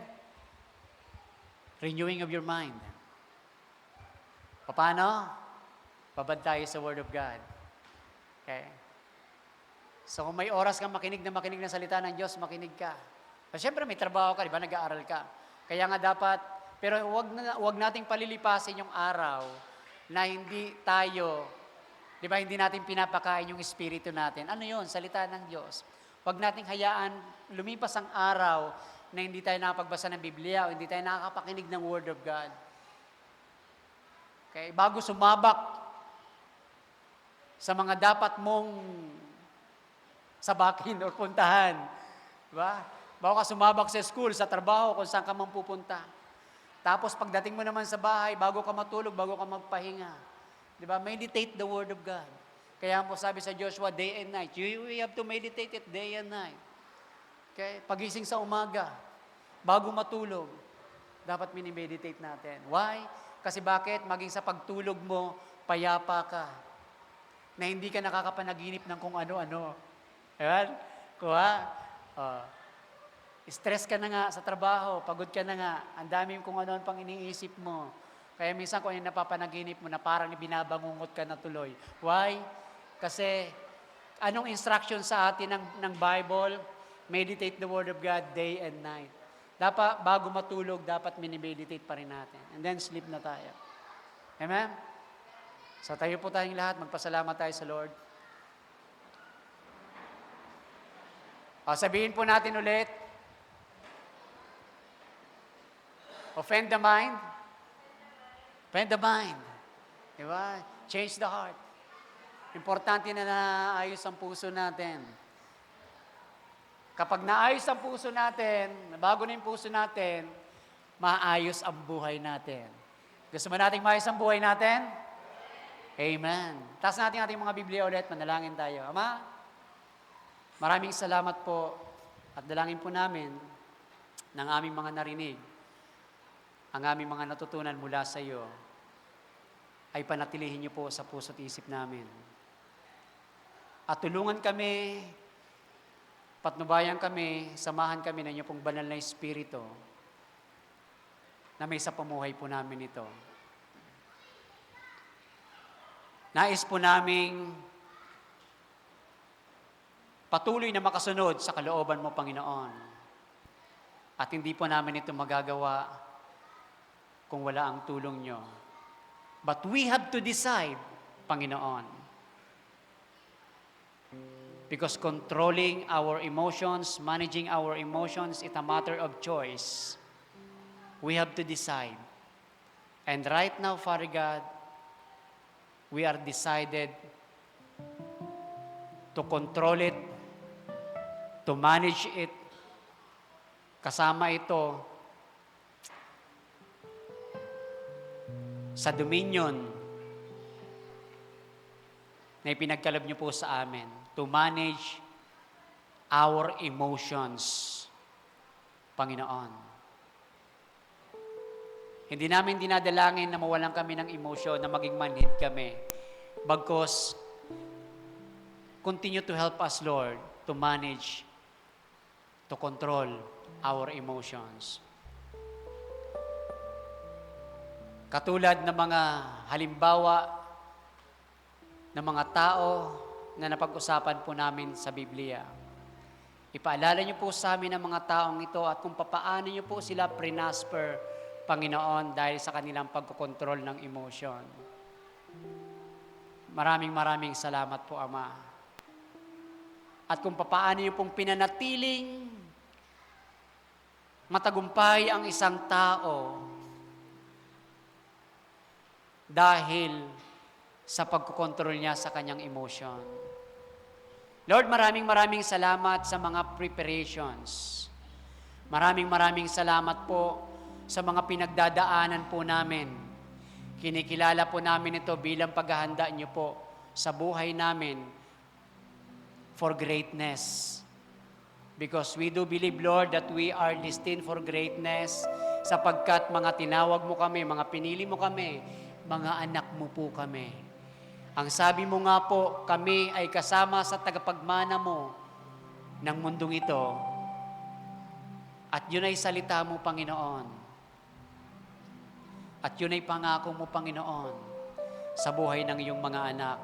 B: renewing of your mind. Paano? Babad tayo sa Word of God. Okay? So kung may oras kang makinig ng salita ng Diyos, makinig ka. Siyempre may trabaho ka, di ba? Nag-aaral ka. Kaya nga dapat, pero wag nating palilipasin yung araw na hindi tayo, di ba, hindi natin pinapakain yung espiritu natin. Ano yun? Salita ng Diyos. Wag nating hayaan lumipas ang araw na hindi tayo nakapagbasa ng Biblia o hindi tayo nakakapakinig ng Word of God. Okay? Bago sumabak sa mga dapat mong sabakin o puntahan. Diba? Bago ka sumabak sa school, sa trabaho, kung saan ka man pupunta. Tapos pagdating mo naman sa bahay, bago ka matulog, bago ka magpahinga. Diba? Meditate the Word of God. Kaya po sabi sa Joshua, day and night. We have to meditate it day and night. Okay? Pagising sa umaga, bago matulog, dapat minimeditate natin. Why? Kasi bakit? Maging sa pagtulog mo, payapa ka. Na hindi ka nakakapanaginip ng kung ano-ano. Ayan? Kuha? Stress ka na nga sa trabaho, pagod ka na nga, ang dami kung ano pang iniisip mo. Kaya minsan kung yung napapanaginip mo na parang binabangungot ka na tuloy. Why? Kasi anong instruction sa atin ng Bible? Meditate the Word of God day and night. Dapat, bago matulog, dapat minimeditate pa rin natin. And then sleep na tayo. Amen? So tayo po tayong lahat, magpasalamat tayo sa Lord. Sabihin po natin ulit, offend the mind. Offend the mind. Diba? Change the heart. Importante na naayos ang puso natin. Kapag naayos ang puso natin, bago na yung puso natin, maayos ang buhay natin. Gusto mo nating maayos ang buhay natin? Amen. Taas natin ating mga Biblia ulit, manalangin tayo. Ama, maraming salamat po at dalangin po namin ng aming mga narinig, ang aming mga natutunan mula sa iyo, ay panatilihin niyo po sa puso't isip namin. At tulungan kami, patnubayan kami, samahan kami ng inyong pong banal na Espiritu na may sa pamuhay po namin ito. Nais po naming patuloy na makasunod sa kalooban mo, Panginoon. At hindi po namin ito magagawa kung wala ang tulong nyo. But we have to decide, Panginoon. Because controlling our emotions, managing our emotions, is a matter of choice. We have to decide. And right now, Father God, we are decided to control it, to manage it. Kasama ito sa dominion na ipinagkaloob niyo po sa amin, to manage our emotions, Panginoon. Hindi namin dinadalangin na mawalan kami ng emosyon, na maging manhid kami. Bagkus, continue to help us, Lord, to manage, to control our emotions. Katulad ng mga halimbawa ng mga tao na napag-usapan po namin sa Biblia. Ipaalala niyo po sa amin ang mga taong ito at kung papaano niyo po sila prinasper, Panginoon, dahil sa kanilang pagkokontrol ng emotion. Maraming salamat po, Ama. At kung papaano niyo pong pinanatiling matagumpay ang isang tao dahil sa pagkokontrol niya sa kanyang emotion. Lord, maraming salamat sa mga preparations. Maraming salamat po sa mga pinagdadaanan po namin. Kinikilala po namin ito bilang paghahanda niyo po sa buhay namin for greatness. Because we do believe, Lord, that we are destined for greatness sapagkat mga tinawag mo kami, mga pinili mo kami, mga anak mo po kami. Ang sabi mo nga po, kami ay kasama sa tagapagmana mo ng mundong ito. At yun ay salita mo, Panginoon. At yun ay pangako mo, Panginoon, sa buhay ng iyong mga anak.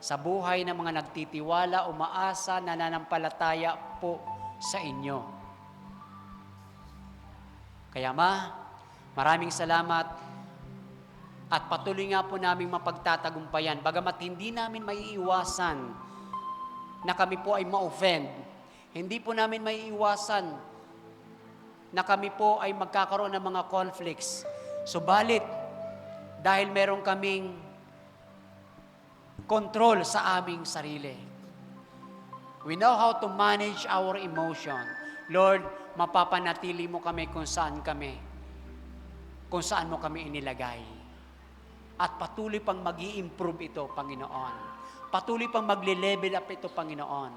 B: Sa buhay ng mga nagtitiwala, umaasa, nananampalataya po sa inyo. Kaya maraming salamat. At patuloy nga po namin mapagtatagumpayan. Bagamat hindi namin maiiwasan na kami po ay ma-offend. Hindi po namin maiiwasan na kami po ay magkakaroon ng mga conflicts. Subalit, dahil meron kaming control sa aming sarili. We know how to manage our emotion. Lord, mapapanatili mo kami kung saan mo kami inilagay. At patuloy pang mag-i-improve ito, Panginoon. Patuloy pang magle-level up ito, Panginoon.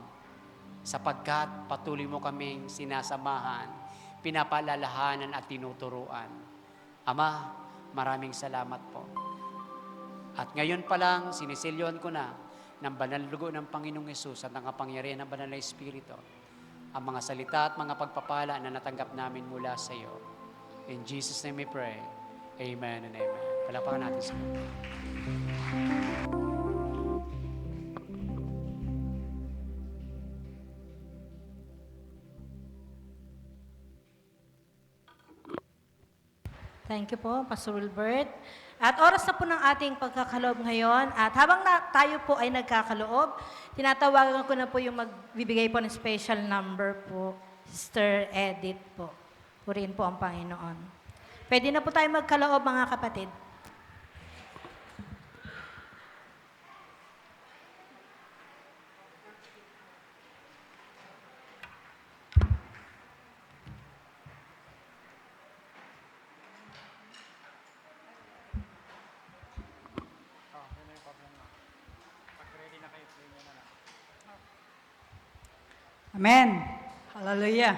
B: Sapagkat patuloy mo kaming sinasamahan, pinapalalahanan at tinuturuan. Ama, maraming salamat po. At ngayon pa lang, sinisilyon ko na ng banal na dugo ng Panginoong Hesus at ng kapangyarihan ng banal na Espiritu ang mga salita at mga pagpapala na natanggap namin mula sa iyo. In Jesus' name we pray. Amen and amen. Palapakan natin sa Lord.
C: Thank you po, Pastor Wilbert. At oras na po ng ating pagkakaloob ngayon. At habang tayo po ay nagkakaloob, tinatawagan ko na po yung magbibigay po ng special number po, Sister Edith po. Purihin po ang Panginoon. Pwede na po tayo magkaloob, mga kapatid.
D: Amen. Hallelujah.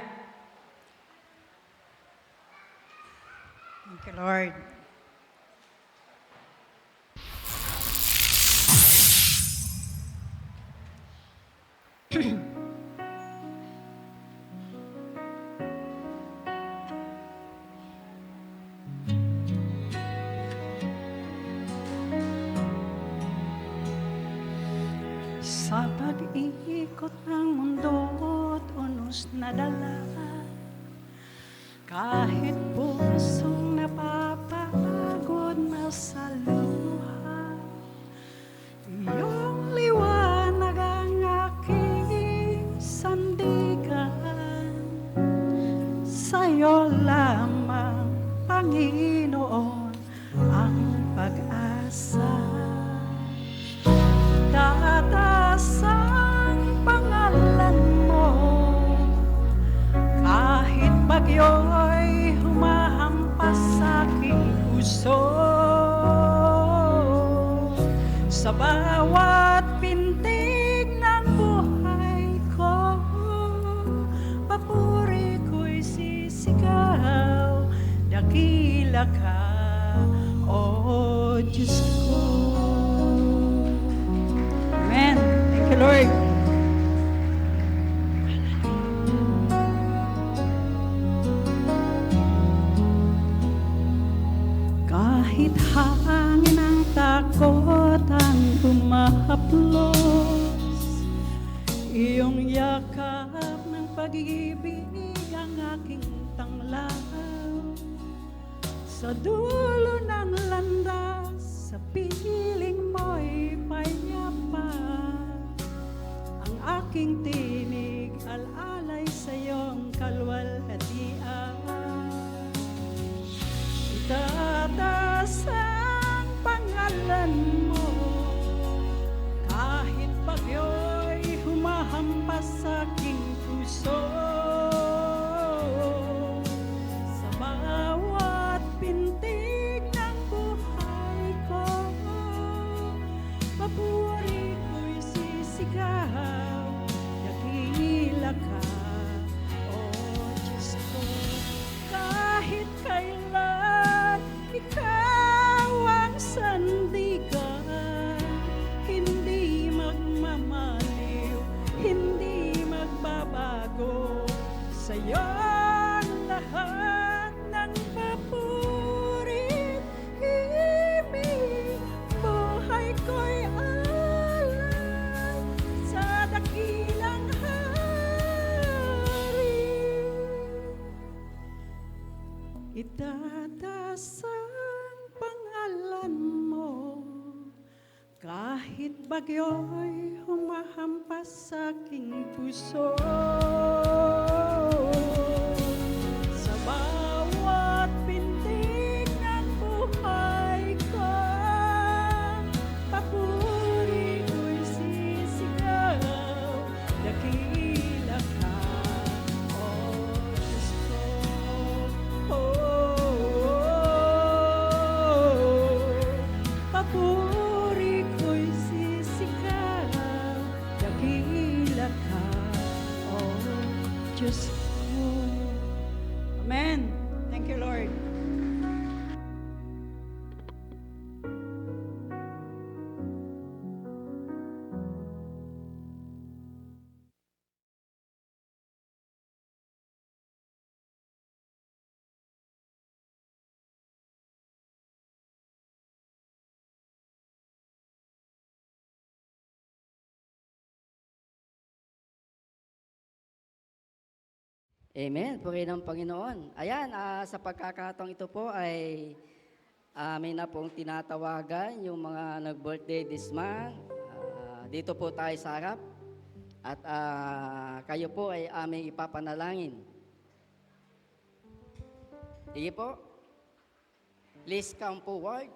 D: Thank you, Lord. Sa pag-iikot ng mundo't unos na dala, kahit pusong napapagod na sa luha, iyong liwanag ang aking sandigan. Sa'yo lamang, Panginoon, ang pag-asa. Tataas ang pangalan mo, kahit bagyo'y humahampas sa aking puso. Sa bawat pintig ng buhay ko, papuri ko'y sisigaw, dakila ka, O Diyos ko. Amen. Thank you, Lord. Kahit pag-ibig ang aking tanglaw. Sa dulo ng landas, sa piling mo'y payapa. Ang aking tinig, alalay sa iyong kalwalhatian. Itataas ang pangalan mo, kahit bagyo'y humahampas sa aking puso. Sa bawat pintig ng buhay ko, papuri ko'y sisigaw, dakila ka, o Diyos ko. Kahit kailan ikaw ang sandigan, hindi magmamaliw, hindi magbabago. Sa'yo ang lahat ng papurit, ibig, buhay ko'y alay sa dakilang hari. Itataas ang pangalan mo, kahit bagyo'y humahampas sa aking puso. Sa bawat pintig ng buhay ko, papuri ko'y sisigaw, dakila ka, o Diyos ko. Papuri ko'y sisigaw, dakila ka, o Diyos ko. Amen. Thank you, Lord.
E: Amen. Puri ng Panginoon. Ayan, sa pagkakataong ito po ay amin na pong tinatawagan yung mga nag-birthday this month. Dito po tayo sa harap. At kayo po ay aming ipapanalangin. Sige po. Please come forward.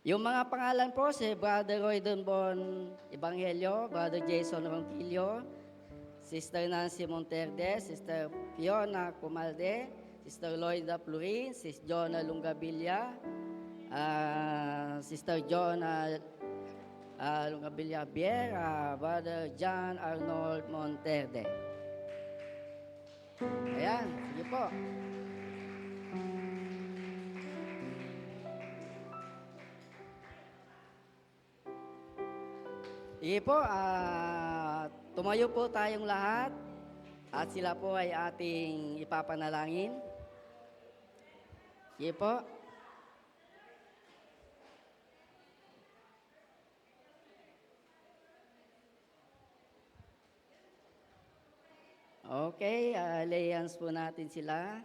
E: Yung mga pangalan po, si Brother Roy Donbon Evangelio, Brother Jason Ronquillo, Sister Nancy Monterde, Sister Fiona Cumalde, Sister Loida Plurin, Sister Jonah Lungabilla, Sister Jonah Lungabilla Bier, Brother John Arnold Monterde. Ayan, sige po. Sige po, tumayo po tayong lahat at sila po ay ating ipapanalangin. Sige po. Okay, alliance po natin sila.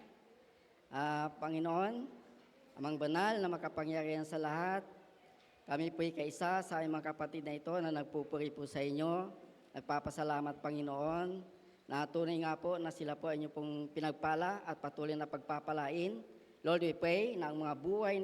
E: Panginoon, Amang banal na makapangyarihan sa lahat, kami po'y kaisa sa aming mga kapatid na ito na nagpupuri po sa inyo. Nagpapasalamat, Panginoon, na tunay nga po na sila po ay inyong pong pinagpala at patuloy na pagpapalain. Lord, we pray na ang mga buhay